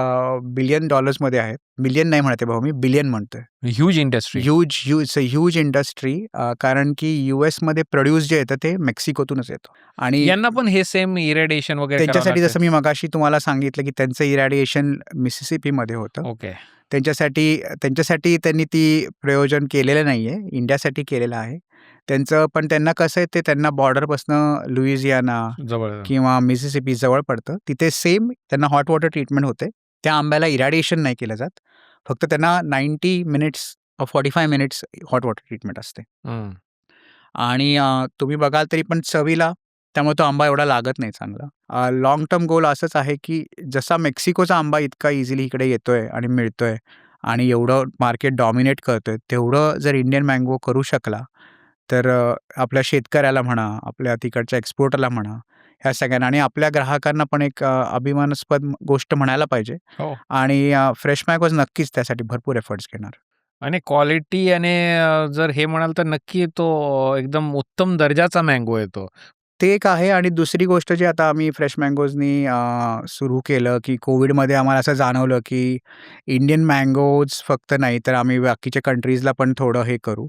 बिलियन डॉलर्समध्ये आहेत. मिलियन नाही म्हणते भाऊ मी, बिलियन म्हणतोय. Huge industry. Huge industry. कारण की यूएसमध्ये प्रोड्यूस जे येतं ते मेक्सिकोतूनच येतं. आणि यांना पण हे सेम इरेडिएशन वगैरे त्यांच्यासाठी जसं मी मगाशी तुम्हाला सांगितलं, की त्यांचं इरॅडिएशन मिसिसिपीमध्ये होतं. ओके. त्यांच्यासाठी त्यांनी ती प्रयोजन केलेलं नाहीये, इंडियासाठी केलेलं आहे. पण त्यांना कसं आहे, ते त्यांना बॉर्डरपासनं लुइजियाना जवळ. किंवा मिसिसिपी जवळ पडतं. तिथे सेम त्यांना हॉट वॉटर ट्रीटमेंट होते. त्या आंब्याला इरॅडिएशन नाही केलं जात. फक्त त्यांना 90 minutes 45 minutes hot water treatment असते. आणि तुम्ही बघाल तरी पण चवीला त्यामुळे तो आंबा एवढा लागत नाही चांगला. लाँग टर्म गोल असंच आहे, की जसा मेक्सिकोचा आंबा इतका इझिली इकडे येतोय आणि मिळतोय आणि एवढं मार्केट डॉमिनेट करतोय, तेवढं जर इंडियन मँगो करू शकला, तर आपल्या शेतकऱ्याला म्हणा, आपल्या तिकडच्या एक्सपोर्टरला म्हणा ह्या सगळ्यांना आणि आपल्या ग्राहकांना पण एक अभिमानास्पद गोष्ट म्हणायला पाहिजे हो. आणि फ्रेश मँगोज नक्कीच त्यासाठी भरपूर एफर्ट्स घेणार. आणि क्वालिटी आणि जर हे म्हणाल तर नक्की तो एकदम उत्तम दर्जाचा मँगो आहे तो. ते एक आहे आणि दुसरी गोष्ट जी आता आम्ही फ्रेश मँगोजनी सुरू केलं, की कोविडमध्ये आम्हाला असं जाणवलं, की इंडियन मँगोज फक्त नाही, तर आम्ही बाकीच्या कंट्रीजला पण थोडं हे करू.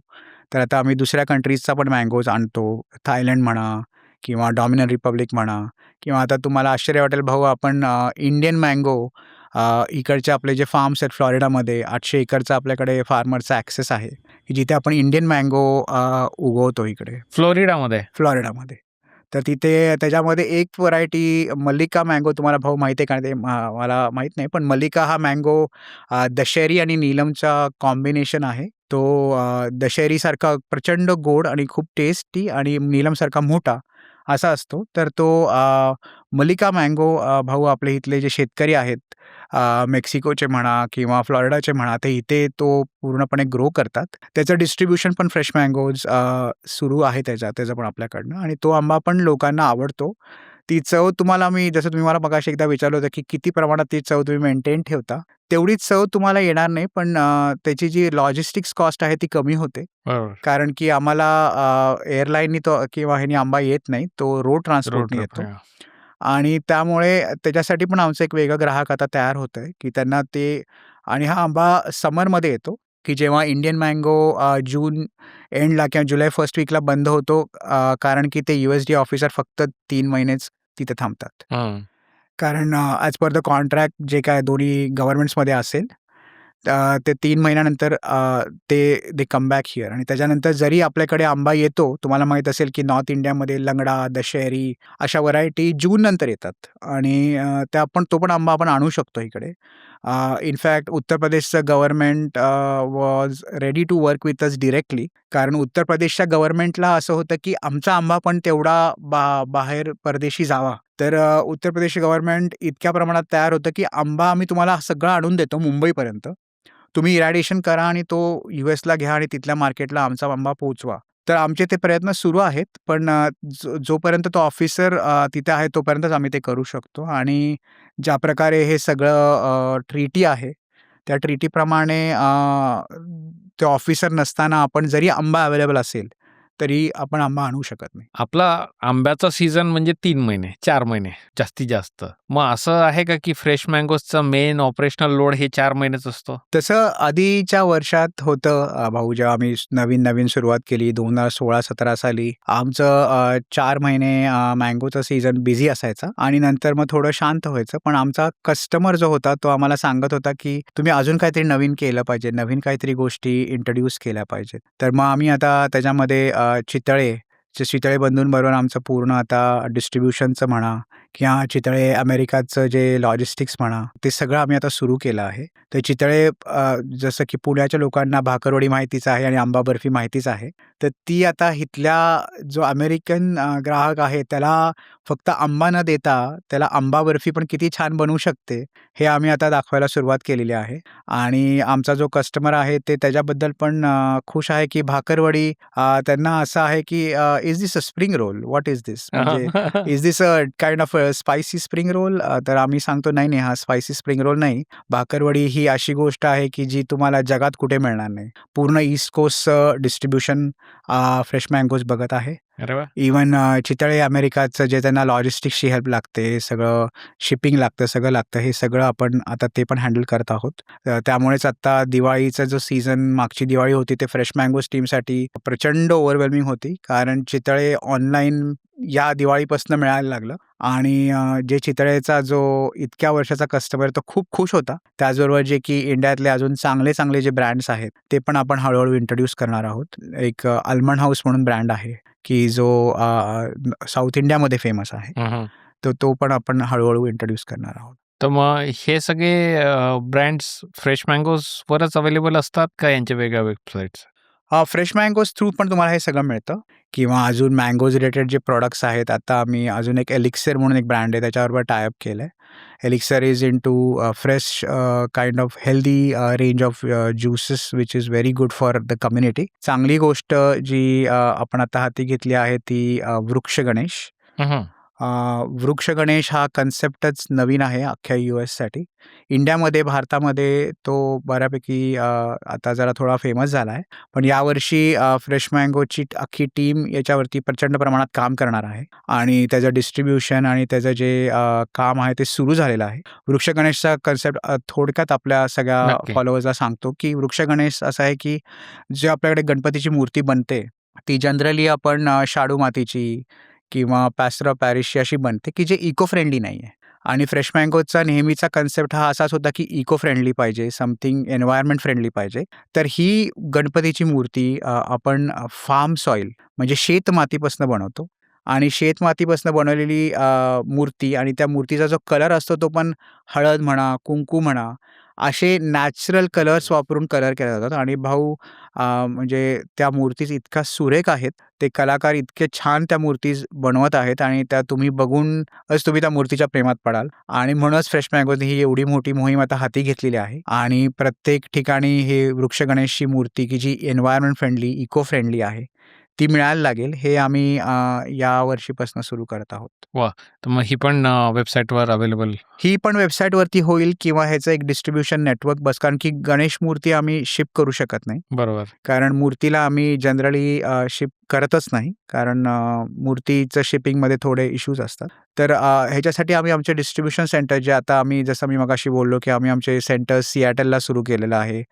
तर आता आम्ही दुसऱ्या कंट्रीजचा पण मँगोज आणतो. थायलंड म्हणा किंवा डॉमिनिकन रिपब्लिक म्हणा किंवा आता तुम्हाला आश्चर्य वाटेल भाऊ आपण इंडियन मँगो इकडचे आपले जे फार्म्स आहेत फ्लॉरिडामध्ये 800 एकरचा आपल्याकडे फार्मरचा ॲक्सेस आहे, की जिथे आपण इंडियन मँगो उगवतो इकडे फ्लोरिडामध्ये. फ्लॉरिडामध्ये. तर तिथे त्याच्यामध्ये एक व्हरायटी मल्लिका मँगो तुम्हाला भाऊ माहिती आहे का? ते मला माहीत नाही. पण मल्लिका हा मँगो दशेरी आणि नीलमचा कॉम्बिनेशन आहे. तो दशेरीसारखा प्रचंड गोड आणि खूप टेस्टी आणि नीलमसारखा मोठा असा असतो. तर तो मल्लिका मँगो भाऊ आपले इथले जे शेतकरी आहेत मेक्सिकोचे म्हणा किंवा फ्लॉरिडाचे म्हणा, ते इथे तो पूर्णपणे ग्रो करतात. त्याचं डिस्ट्रिब्युशन पण फ्रेश मँगोज सुरू आहे त्याचं पण आपल्याकडनं आणि तो आंबा पण लोकांना आवडतो. ती चव तुम्हाला मी जसं तुम्ही मला मगाशी एकदा विचारलं होतं, की किती प्रमाणात ती चव तुम्ही मेंटेन ठेवता. तेवढीच चव तुम्हाला येणार नाही, पण त्याची जी लॉजिस्टिक्स कॉस्ट आहे ती कमी होते. बरोबर. कारण की आम्हाला एअरलाईननी तो किंवा ह्यानी आंबा येत नाही. तो रोड रोड ट्रान्सपोर्टनी ट्रिप. येतो. आणि त्यामुळे त्याच्यासाठी पण आमचं एक वेगळं ग्राहक आता तयार होतंय, की त्यांना ते आणि हा आंबा समरमध्ये येतो, की जेव्हा इंडियन मँगो जून एंडला किंवा जुलै फर्स्ट वीकला बंद होतो कारण की ते USDA ऑफिसर फक्त 3 महिनेच तिथे थांबतात. हं. कारण ॲज पर द कॉन्ट्रॅक्ट जे काय दोन्ही गव्हर्नमेंट्समध्ये असेल, ते 3 महिन्यानंतर दे कम बॅक हिअर आणि त्याच्यानंतर जरी आपल्याकडे आंबा येतो, तुम्हाला माहीत असेल की नॉर्थ इंडियामध्ये लंगडा, दशेरी अशा व्हरायटी जूननंतर येतात आणि तो पण आंबा आपण आणू शकतो इकडे. इनफॅक्ट उत्तर प्रदेशचं government was ready to work with us directly. कारण उत्तर प्रदेशच्या गव्हर्नमेंटला असं होतं की आमचा आंबा पण तेवढा बाहेर परदेशी जावा. तर उत्तर प्रदेश गव्हर्नमेंट इतक्या प्रमाणात तयार होतं की आंबा आम्ही तुम्हाला सगळं आणून देतो मुंबईपर्यंत. तुम्ही इरॅडिएशन करा आणि तो USला घ्या आणि तिथल्या मार्केटला आमचा आंबा पोहोचवा. तर आमचे ते प्रयत्न सुरू आहेत. पण जोपर्यंत तो ऑफिसर तिथे आहे तोपर्यंतच आम्ही ते करू शकतो आणि ज्या प्रकारे हे सगळं ट्रीटी आहे, त्या ट्रीटीप्रमाणे ते ऑफिसर नसताना आपण जरी आंबा अवेलेबल असेल, तरी आपण आंबा आणू शकत नाही. आपला आंब्याचा सीझन म्हणजे 3 महिने, 4 महिने जास्तीत जास्त. मग असं आहे का की फ्रेश मँगोजचा मेन ऑपरेशनल लोड हे 4 महिनेच असतो? तसं आधीच्या वर्षात होतं भाऊ जेव्हा आम्ही नवीन सुरुवात केली 2016-17 साली आमचं 4 महिने मँगोचा सीझन बिझी असायचा आणि नंतर मग थोडं शांत व्हायचं. पण आमचा कस्टमर जो होता तो आम्हाला सांगत होता, की तुम्ही अजून काहीतरी नवीन केलं पाहिजे, नवीन काहीतरी गोष्टी इंट्रोड्यूस केल्या पाहिजेत. तर मग आम्ही आता त्याच्यामध्ये चितळे बंधूंबरोबर आमचं पूर्ण आता डिस्ट्रिब्युशनचं म्हणा किंवा चितळे अमेरिकाचं जे लॉजिस्टिक्स म्हणा, ते सगळं आम्ही आता सुरू केलं आहे. तर चितळे जसं की पुण्याच्या लोकांना भाकरवडी माहितीच आहे आणि आंबा बर्फी माहितीच आहे. तर ती आता इथल्या जो अमेरिकन ग्राहक आहे त्याला फक्त आंबा न देता त्याला आंबा बर्फी पण किती छान बनवू शकते, हे आम्ही आता दाखवायला सुरुवात केलेली आहे. आणि आमचा जो कस्टमर आहे ते त्याच्याबद्दल पण खुश आहे, की भाकरवडी त्यांना असं आहे, की is this a spring roll? What is this? म्हणजे is this a kind of spicy spring roll? तर आम्ही सांगतो नाही, हा स्पायसी स्प्रिंग रोल नाही. भाकरवडी ही अशी गोष्ट आहे, की जी तुम्हाला जगात कुठे मिळणार नाही. पूर्ण ईस्ट कोस्टचं डिस्ट्रिब्युशन फ्रेश मँगोज बघत आहे. अरे वाह! इव्हन चितळे अमेरिकाचं जे त्यांना लॉजिस्टिक्सची हेल्प लागते, सगळं शिपिंग लागतं, सगळं लागतं. हे सगळं आपण आता ते पण हँडल करत आहोत. त्यामुळेच आता दिवाळीचा जो सीझन मागची दिवाळी होती ते फ्रेश मँगोज टीमसाठी प्रचंड ओव्हरवेल्मिंग होती. कारण चितळे ऑनलाईन या दिवाळीपासून मिळायला लागलं आणि जे चितळेचा जो इतक्या वर्षाचा कस्टमर तो खूप खुश होता. त्याचबरोबर जे की इंडियातले अजून चांगले जे ब्रँड्स आहेत, ते पण आपण हळू इंट्रोड्यूस करणार आहोत. एक अल्मंड हाऊस म्हणून ब्रँड आहे, की जो साऊथ इंडियामध्ये फेमस आहे. तर तो पण आपण हळू इंट्रोड्यूस करणार आहोत. तर मग हे सगळे ब्रँड्स फ्रेश मँगोजवरच अवेलेबल असतात का यांच्या वेगळ्या वेबसाईट्स? फ्रेश मँगोज थ्रू पण तुम्हाला हे सगळं मिळतं किंवा अजून मँगोज रिलेटेड जे प्रॉडक्ट्स आहेत, आता आम्ही अजून एक एलिक्सर म्हणून एक ब्रँड आहे त्याच्याबरोबर टाय अप केलं आहे. Elixir is into fresh kind of healthy range of juices which is very good for the community. चांगली गोष्ट जी आपण आता हाती घेतली आहे ती वृक्ष गणेश. वृक्ष गणेश हा कन्सेप्टच नवीन आहे अख्ख्या US-साठी. इंडियामध्ये, भारतामध्ये तो बऱ्यापैकी आता जरा थोडा फेमस झाला आहे. पण यावर्षी फ्रेश मँगोची अख्खी टीम याच्यावरती प्रचंड प्रमाणात काम करणार आहे आणि त्याचं डिस्ट्रिब्युशन आणि त्याचं जे काम आहे ते सुरू झालेलं आहे. वृक्ष गणेशचा कन्सेप्ट थोडक्यात आपल्या सगळ्या नक्की. फॉलोअर्सला सांगतो, की वृक्ष गणेश असं आहे, की जे आपल्याकडे गणपतीची मूर्ती बनते, ती जनरली आपण शाडू मातीची किंवा प्लास्टर ऑफ पॅरिसची अशी बनते, की जे इको फ्रेंडली नाही आहे. आणि फ्रेश मँगोचा नेहमीचा कन्सेप्ट हा असाच होता, की इको फ्रेंडली पाहिजे, समथिंग एन्व्हायर्नमेंट फ्रेंडली पाहिजे. तर ही गणपतीची मूर्ती आपण फार्म सॉईल म्हणजे शेतमातीपासून बनवतो आणि शेतमातीपासून बनवलेली मूर्ती आणि त्या मूर्तीचा जो कलर असतो तो पण हळद म्हणा, कुंकू म्हणा, असे नॅचरल कलर्स वापरून कलर केले जातात आणि भाऊ म्हणजे त्या मूर्तीज इतक्या सुरेख आहेत. ते कलाकार इतके छान त्या मूर्तीज बनवत आहेत आणि त्या तुम्ही बघूनच तुम्ही त्या मूर्तीच्या प्रेमात पडाल आणि म्हणूनच फ्रेश मँगोनी ही एवढी मोठी मोहीम आता हाती घेतलेली आहे आणि प्रत्येक ठिकाणी हे वृक्ष गणेशची मूर्ती की जी एन्व्हायर्नमेंट फ्रेंडली, इको फ्रेंडली आहे, ती मिळायला लागेल. हे आम्ही या वर्षीपासून सुरू करत आहोत. वाह! तर मग ही पण वेबसाईटवर अवेलेबल. ही पण वेबसाईटवरती होईल किंवा ह्याचं एक डिस्ट्रिब्युशन नेटवर्क कारण की गणेश मूर्ती आम्ही शिप करू शकत नाही. बरोबर. कारण मूर्तीला आम्ही जनरली शिप करतच नाही. कारण मूर्तीचं शिपिंगमध्ये थोडे इश्यूज असतात. तर ह्याच्यासाठी आम्ही आमचे डिस्ट्रिब्युशन सेंटर जे आता आम्ही जसं मी मगाशी बोललो, की आम्ही आमचे सेंटर सिॲटलला सुरू केलेलं आहे.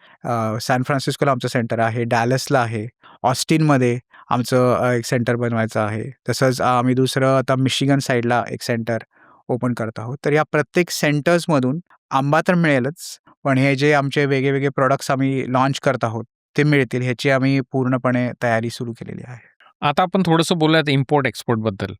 सॅन फ्रान्सिस्कोला आमचं सेंटर आहे. डॅलसला आहे. ऑस्टिनमध्ये आमचं एक सेंटर बनवायचं आहे. तसंच आम्ही दुसरं आता मिशिगन साइडला एक सेंटर ओपन करत आहोत. तर या प्रत्येक सेंटर्समधून आंबा तर मिळेलच, पण हे जे आमचे वेगळे प्रॉडक्ट्स आम्ही लॉन्च करत आहोत, ते मिळतील ह्याची आम्ही पूर्णपणे तयारी सुरू केलेली आहे. आता आपण थोडंसं बोलूयात इम्पोर्ट एक्सपोर्टबद्दल.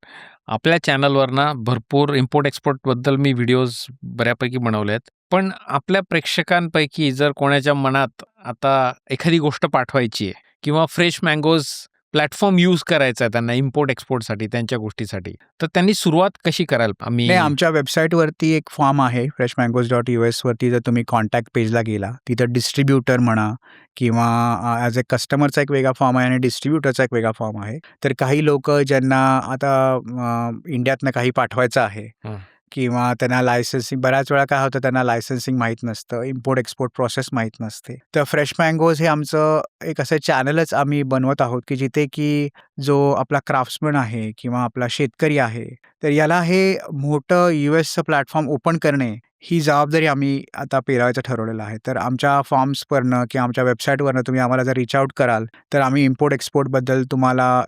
आपल्या चॅनलवर ना भरपूर इम्पोर्ट एक्सपोर्टबद्दल मी व्हिडिओज बऱ्यापैकी बनवले आहेत. पण आपल्या प्रेक्षकांपैकी जर कोणाच्या मनात आता एखादी गोष्ट पाठवायची आहे किंवा फ्रेश मँगोज प्लॅटफॉर्म यूज करायचा आहे त्यांना इम्पोर्ट एक्सपोर्टसाठी त्यांच्या गोष्टीसाठी, तर त्यांनी सुरुवात कशी कराल? नाही, आमच्या वेबसाईटवरती एक फॉर्म आहे freshmangoes.us वरती जर तुम्ही कॉन्टॅक्ट पेजला गेला, तिथं डिस्ट्रिब्युटर म्हणा किंवा ॲज अ कस्टमरचा एक वेगळा फॉर्म आहे आणि डिस्ट्रिब्युटरचा एक वेगळा फॉर्म आहे. तर काही लोकं ज्यांना आता इंडियातनं काही पाठवायचं आहे किंवा त्यांना लायसन्सिंग बऱ्याच वेळा काय होतं त्यांना लायसन्सिंग माहीत नसतं, इम्पोर्ट एक्सपोर्ट प्रोसेस माहीत नसते. तर फ्रेश मँगोज हे आमचं एक असं चॅनलच आम्ही बनवत आहोत, की जिथे की जो आपला क्राफ्ट्समन आहे किंवा आपला शेतकरी आहे, तर याला हे मोठं USचं प्लॅटफॉर्म ओपन करणे ही जबाबदारी आम्ही आता पेलायचं ठरवलेलं आहे. तर आमच्या फॉर्म्सवरनं किंवा आमच्या वेबसाईटवरनं तुम्ही आम्हाला जर रीच आउट कराल, तर आम्ही इम्पोर्ट एक्सपोर्टबद्दल तुम्हाला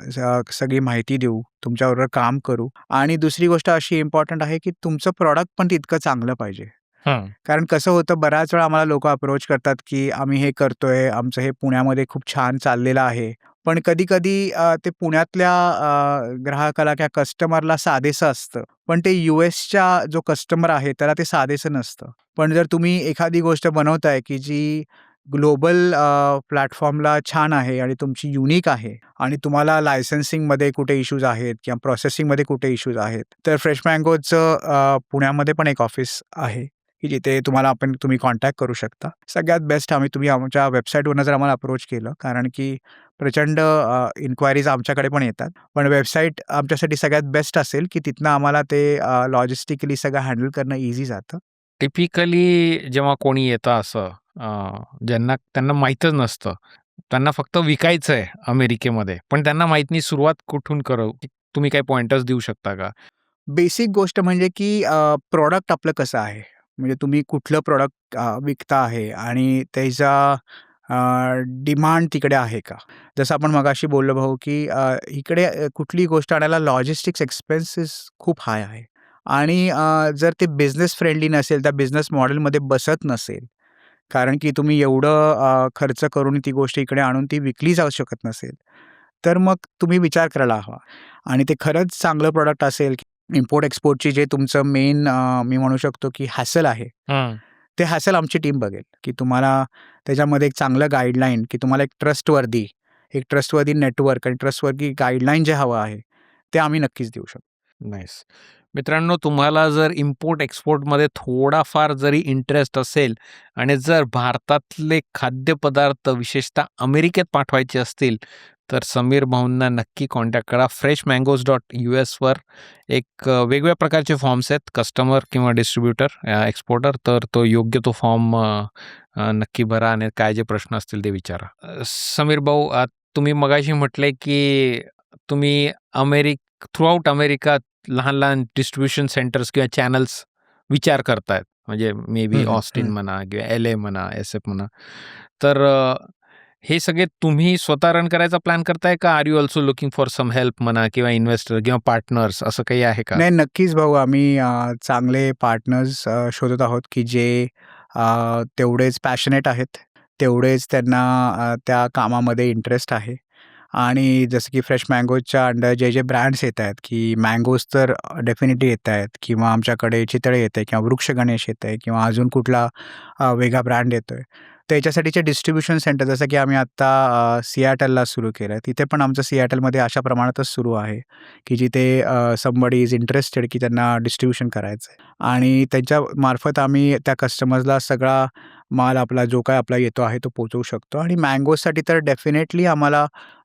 सगळी माहिती देऊ, तुमच्याबरोबर काम करू आणि दुसरी गोष्ट अशी इम्पॉर्टंट आहे, की तुमचं प्रॉडक्ट पण तितकं चांगलं पाहिजे. कारण कसं होतं बऱ्याच वेळा आम्हाला लोकं अप्रोच करतात, की आम्ही हे करतोय, आमचं हे पुण्यामध्ये खूप छान चाललेलं आहे. पण कधी-कधी ते पुण्यातल्या ग्राहकाला किंवा कस्टमरला साधेसं असतं. पण ते USच्या जो कस्टमर आहे त्याला ते साधेसं नसतं. पण जर तुम्ही एखादी गोष्ट बनवताय, की जी ग्लोबल प्लॅटफॉर्मला छान आहे आणि तुमची युनिक आहे आणि तुम्हाला लायसन्सिंगमध्ये कुठे इश्यूज आहेत किंवा प्रोसेसिंगमध्ये कुठे इश्यूज आहेत, तर फ्रेश मँगोचं पुण्यामध्ये पण एक ऑफिस आहे, की जिथे तुम्ही कॉन्टॅक्ट करू शकता. सगळ्यात बेस्ट तुम्ही आमच्या वेबसाईटवरनं जर आम्हाला अप्रोच केलं, कारण की प्रचंड इन्क्वायरीज आमच्याकडे पण येतात. पण वेबसाईट आमच्यासाठी सगळ्यात बेस्ट असेल, की तिथनं आम्हाला ते लॉजिस्टिकली सगळं हँडल करणं ईझी जातं. टिपिकली जेव्हा कोणी येतं असं ज्यांना त्यांना माहीतच नसतं, त्यांना फक्त विकायचं आहे अमेरिकेमध्ये, पण त्यांना माहीत नाही सुरुवात कुठून करू? तुम्ही काही पॉइंटर्स देऊ शकता का? बेसिक गोष्ट म्हणजे की प्रॉडक्ट आपलं कसं आहे? म्हणजे तुम्ही कुठलं प्रॉडक्ट विकता आहे आणि त्याचा डिमांड तिकडे आहे का? जसं आपण मगाशी बोललो भाऊ, की इकडे कुठलीही गोष्ट आणायला लॉजिस्टिक्स एक्सपेन्सेस खूप हाय आहे आणि जर ते बिझनेस फ्रेंडली नसेल, त्या बिझनेस मॉडेलमध्ये बसत नसेल, कारण की तुम्ही एवढं खर्च करून ती गोष्ट इकडे आणून ती विकली जाऊ शकत नसेल, तर मग तुम्ही विचार करायला हवा आणि ते खरंच चांगलं प्रॉडक्ट असेल, इम्पोर्ट एक्सपोर्टची जे तुमचं मेन मी म्हणू शकतो, की हॅसल आहे. ते हॅसल आमची टीम बघेल, की तुम्हाला त्याच्यामध्ये एक चांगलं गाईडलाईन, की तुम्हाला एक ट्रस्टवर्दी नेटवर्क आणि ट्रस्टवर्दी गाईडलाईन जे हवं आहे, ते आम्ही नक्कीच देऊ शकतो. नाईस. मित्रांनो, तुम्हाला जर इम्पोर्ट एक्सपोर्टमध्ये थोडाफार जरी इंटरेस्ट असेल आणि जर भारतातले खाद्यपदार्थ विशेषतः अमेरिकेत पाठवायचे असतील, तर समीर भाऊंना नक्की कॉन्टॅक्ट करा. freshmangoes.us वर एक वेगवेगळ्या प्रकारचे फॉर्म्स आहेत, कस्टमर किंवा डिस्ट्रीब्युटर, एक्सपोर्टर. तर तो योग्य तो फॉर्म नक्की भरा आणि काय जे प्रश्न असतील ते विचारा. समीर भाऊ, तुम्ही मगाशी म्हटले की तुम्ही थ्रूआउट अमेरिका लहान-लहान डिस्ट्रिब्युशन सेंटर्स किंवा चॅनल्स विचार करतायत. म्हणजे मे बी हं, हं, ऑस्टिन हं. म्हणा किंवा LA म्हणा, SF म्हणा. तर हे सगळे तुम्ही स्वतः रन करायचा प्लॅन करताय का? Are you also looking for some help म्हणा किंवा इन्व्हेस्टर किंवा पार्टनर्स असं काही आहे का? नाही, नक्कीच भाऊ. आम्ही चांगले पार्टनर्स शोधत आहोत, की जे तेवढेच पॅशनेट आहेत, तेवढेच त्यांना त्या कामामध्ये इंटरेस्ट आहे. आणि जसं की फ्रेश मँगोजच्या अंडर जे ब्रँड्स येत आहेत, की मँगोज तर डेफिनेटली येत आहेत किंवा आमच्याकडे चितळे येते किंवा वृक्ष गणेश येतंय किंवा अजून कुठला वेगळा ब्रँड येतोय. तर याच्यासाठीचे डिस्ट्रिब्युशन सेंटर जसं की आम्ही आत्ता सिॲटलला सुरू केलं आहे. तिथे पण आमचं सिॲटलमध्ये अशा प्रमाणातच सुरू आहे, की जिथे समबडी इज इंटरेस्टेड की त्यांना डिस्ट्रिब्युशन करायचं आहे आणि त्यांच्यामार्फत आम्ही त्या कस्टमर्सला सगळा माल आपला जो काही आपला येतो आहे तो पोहोचवू शकतो. आणि मँगोजसाठी तर डेफिनेटली आम्हाला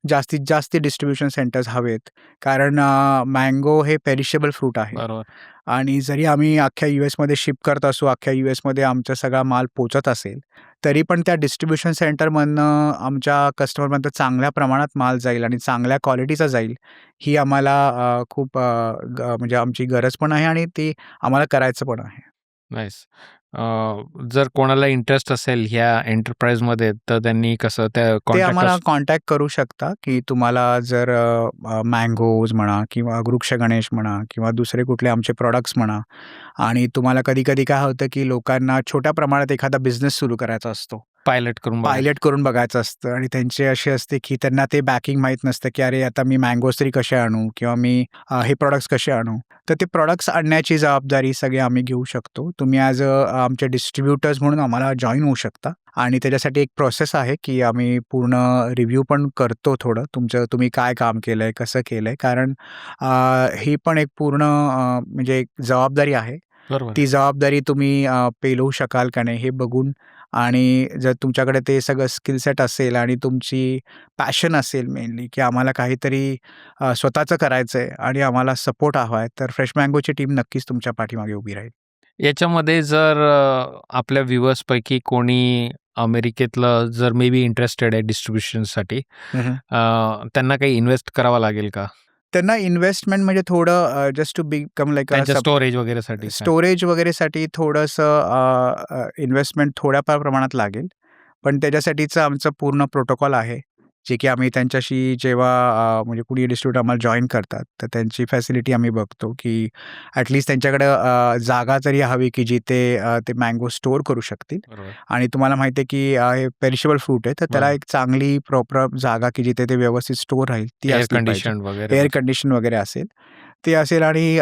जास्तीत जास्त डिस्ट्रिब्युशन सेंटर्स हवेत. कारण मँगो हे पेरिशेबल फ्रूट आहे बरोबर. आणि जरी आम्ही अख्ख्या यूएसमध्ये शिप करत असू, अख्ख्या यूएसमध्ये आमचा सगळा माल पोहचत असेल, तरी पण त्या डिस्ट्रिब्युशन सेंटरमधनं आमच्या कस्टमरपर्यंत चांगल्या प्रमाणात माल जाईल आणि चांगल्या क्वालिटीचा जाईल, ही आम्हाला खूप म्हणजे आमची गरज पण आहे आणि ती आम्हाला करायचं पण आहे. नाईस. जर कोणाला इंटरेस्ट असेल ह्या एंटरप्राइजमध्ये तर त्यांनी कसं त्या ते आम्हाला कॉन्टॅक्ट कॉन्टॅक्ट करू शकता, की तुम्हाला जर मँगोज म्हणा किंवा वृक्ष गणेश म्हणा किंवा दुसरे कुठले आमचे प्रॉडक्ट्स म्हणा आणि तुम्हाला कधी-कधी काय होतं, की लोकांना छोट्या प्रमाणात एखादा बिझनेस सुरू करायचा असतो. पायलट करून बघा. पायलट करून बघायचं असतं आणि त्यांची अशी असते, की त्यांना ते बॅकिंग माहीत नसतं, की अरे आता मी मँगोज तरी कसे आणू किंवा मी हे प्रॉडक्ट्स कसे आणू? तर ते प्रॉडक्ट्स आणण्याची जबाबदारी सगळी आम्ही घेऊ शकतो. तुम्ही ॲज आमचे डिस्ट्रिब्युटर्स म्हणून आम्हाला जॉइन होऊ शकता आणि त्याच्यासाठी एक प्रोसेस आहे, की आम्ही पूर्ण रिव्ह्यू पण करतो थोडं. तुम्ही काय काम केलंय, कसं केलंय? कारण ही पण एक पूर्ण म्हणजे एक जबाबदारी आहे. बरोबर. ती जबाबदारी तुम्ही पेलवू शकाल का नाही हे बघून आणि जर तुमच्याकडे ते सगळं स्किल सेट असेल आणि तुमची पॅशन असेल मेनली, की आम्हाला काहीतरी स्वतःचं करायचं आहे आणि आम्हाला सपोर्ट हवा आहे, तर फ्रेश मँगोची टीम नक्कीच तुमच्या पाठीमागे उभी राहील. याच्यामध्ये जर आपल्या व्ह्युअर्सपैकी कोणी अमेरिकेतलं जर मे बी इंटरेस्टेड आहे डिस्ट्रिब्युशनसाठी, त्यांना काही इन्व्हेस्ट करावं लागेल का? त्यांना इन्व्हेस्टमेंट म्हणजे थोडं जस्ट टू बिकम लाइक त्यांच्या स्टोरेज वगैरेसाठी काय? स्टोरेज वगैरेसाठी थोडंसं इन्व्हेस्टमेंट थोड्याफार प्रमाणात लागेल. पण त्याच्यासाठीचं आमचं पूर्ण प्रोटोकॉल आहे. जे की आम्ही त्यांच्याशी जेव्हा म्हणजे कुणी डिस्ट्रिब्युटर आम्हाला जॉइन करतात, तर त्यांची फॅसिलिटी आम्ही बघतो, की ॲटलीस्ट त्यांच्याकडं जागा तरी हवी, की जिथे ते मँगो स्टोअर करू शकतील. बरोबर. आणि तुम्हाला माहिती आहे, की हे पेरिशेबल फ्रूट आहे, तर त्याला बरोबर. एक चांगली प्रॉपर जागा, की जिथे ते व्यवस्थित स्टोअर राहील, ती एअर असली पाहिजे. कंडिशन वगैरे. एअर कंडिशन वगैरे असेल. ते असेल आणि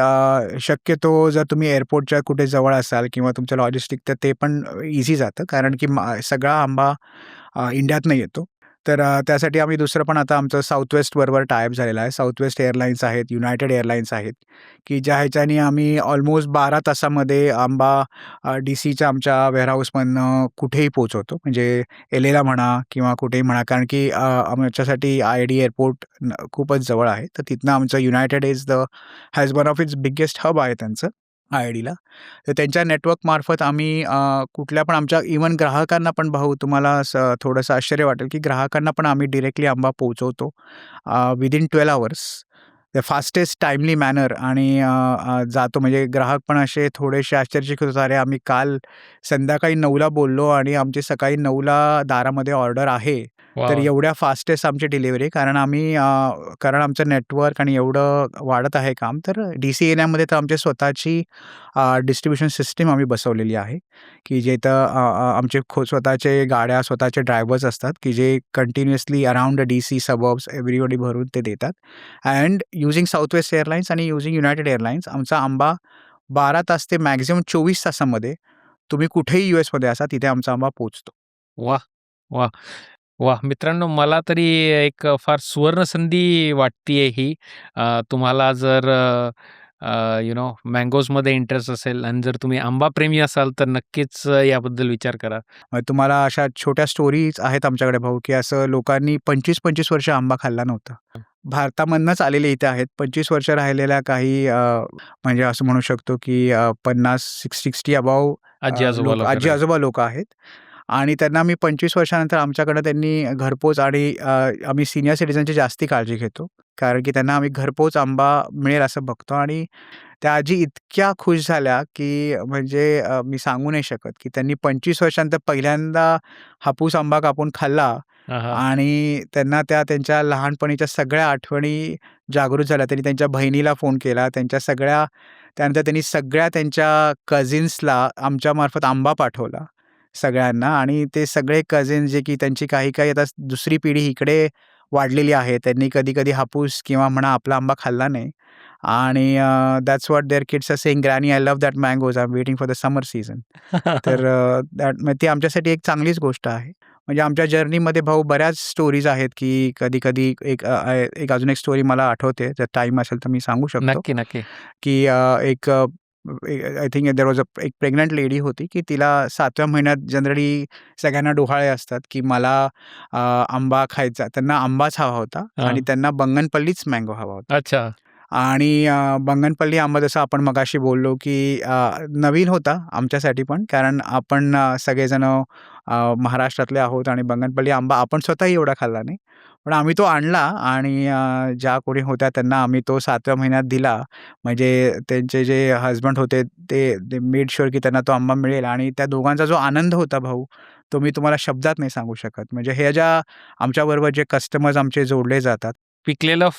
शक्यतो जर तुम्ही एअरपोर्टच्या कुठे जवळ असाल किंवा तुमचं लॉजिस्टिक तर ते पण ईझी जातं कारण की सगळा आंबा इंडियातनं येतो. तर त्यासाठी आम्ही दुसरं पण आता आमचं साउथ वेस्ट बरोबर टाय अप झालेलं आहे. साउथ वेस्ट एअरलाईन्स आहेत, युनायटेड एअरलाईन्स आहेत, की ज्या ह्याच्यानी आम्ही ऑलमोस्ट 12 तासामध्ये आंबा DCच्या आमच्या वेअरहाऊसमधनं कुठेही पोहोचवतो. म्हणजे LAला म्हणा किंवा कुठेही म्हणा कारण की आमच्यासाठी IID एअरपोर्ट खूपच जवळ आहे. तर तिथनं आमचं United has one of its biggest hub आहे त्यांचं IIDला. तर त्यांच्या नेटवर्कमार्फत आम्ही कुठल्या पण आमच्या इव्हन ग्राहकांना पण भाऊ तुम्हाला थोडंसं आश्चर्य वाटेल, की ग्राहकांना पण आम्ही डायरेक्टली आंबा पोहोचवतो within 12 hours. The fastest timely manner आणि जातो म्हणजे ग्राहक पण असे थोडेसे आश्चर्यचकित होतात. अरे, आम्ही काल संध्याकाळी 9ला बोललो आणि आमची सकाळी 9ला दारामध्ये ऑर्डर आहे. तर वाह! एवढ्या फास्टेस्ट आमची डिलिव्हरी कारण आम्ही कारण आमचं नेटवर्क आणि एवढं वाढत आहे काम, तर DC एरियामध्ये तर आमची स्वतःची डिस्ट्रिब्युशन सिस्टम आम्ही बसवलेली आहे, की जिथं आमचे स्वतःचे गाड्या, स्वतःचे ड्रायव्हर्स असतात, की जे continuously around DC suburbs everybody भरून ते देतात. And using south west airlines आणि युजिंग युनायटेड एअरलाईन्स आमचा आंबा 12 तास ते मॅक्सिमम 24 तासामध्ये तुम्ही कुठेही यूएसमध्ये असा तिथे आमचा आंबा पोहोचतो. वाह! वाह! वाह! मित्रांनो, मला तरी एक फार सुवर्ण संधी वाटतीये ही. तुम्हाला जर मँगोजमध्ये इंटरेस्ट असेल आणि जर तुम्ही आंबा प्रेमी असाल तर नक्कीच याबद्दल विचार करा. मग तुम्हाला अशा छोट्या स्टोरीज आहेत आमच्याकडे भाऊ, की असं लोकांनी 25-25 वर्ष आंबा खाल्ला नव्हता. भारतामधनंच आलेले इथे आहेत. 25 वर्ष राहिलेल्या काही म्हणजे असं म्हणू शकतो, की 50-60 अबोव्ह आजी-आजोबा लोक वगैरे. आजी-आजोबा लोकं आहेत. आणि त्यांना मी 25 वर्षानंतर आमच्याकडं त्यांनी घरपोच आणि आम्ही सीनियर सिटिझनची जास्ती काळजी घेतो. कारण की त्यांना आम्ही घरपोच आंबा मिळेल असं बघतो आणि त्या आजी इतक्या खुश झाल्या, की म्हणजे मी सांगू नाही शकत, की त्यांनी 25 वर्षानंतर पहिल्यांदा हापूस आंबा कापून खाल्ला हां, हां. आणि त्यांना त्यांच्या लहानपणीच्या सगळ्या आठवणी जागृत झाल्या. त्यांनी त्यांच्या बहिणीला फोन केला. त्यानंतर त्यांनी सगळ्या त्यांच्या कझिन्सला आमच्यामार्फत आंबा पाठवला सगळ्यांना आणि ते सगळे कझिन्स जे की त्यांची काही-काही आता दुसरी पिढी इकडे वाढलेली आहे. त्यांनी कधी-कधी हापूस किंवा म्हणा आपला आंबा खाल्ला नाही आणि that's what their kids are saying, "granny, I love that mangoes. I am waiting for the summer season." तर ती आमच्यासाठी एक चांगलीच गोष्ट आहे. म्हणजे आमच्या जर्नीमध्ये भाऊ बऱ्याच स्टोरीज आहेत, की कधी-कधी एक अजून एक स्टोरी मला आठवते. जर टाईम असेल तर मी सांगू शकतो, नक्की, नक्की. की आय थिंक देअर वॉज एक प्रेग्नंट लेडी होती, की तिला 7व्या महिन्यात जनरली सगळ्यांना डोहाळे असतात, की मला आंबा खायचा. त्यांना आंबाच हवा होता हां. आणि त्यांना बंगनपल्लीच मँगो हवा होता. अच्छा. आणि बंगनपल्ली आंबा जसं आपण मगाशी बोललो, की नवीन होता आमच्यासाठी पण. कारण आपण सगळेजण महाराष्ट्रातले आहोत आणि बंगनपल्ली आंबा आपण स्वतःही एवढा खाल्ला नाही. पण आम्ही तो आणला आणि ज्या कोणी होत्या त्यांना आम्ही तो 7व्या महिन्यात दिला. म्हणजे त्यांचे जे हसबंड होते ते मेड शुअर की त्यांना तो आंबा मिळेल आणि त्या दोघांचा जो आनंद होता भाऊ, तो मी तुम्हाला शब्दात नाही सांगू शकत. म्हणजे हे ज्या आमच्याबरोबर जे कस्टमर्स आमचे जोडले जातात. पिकलेलं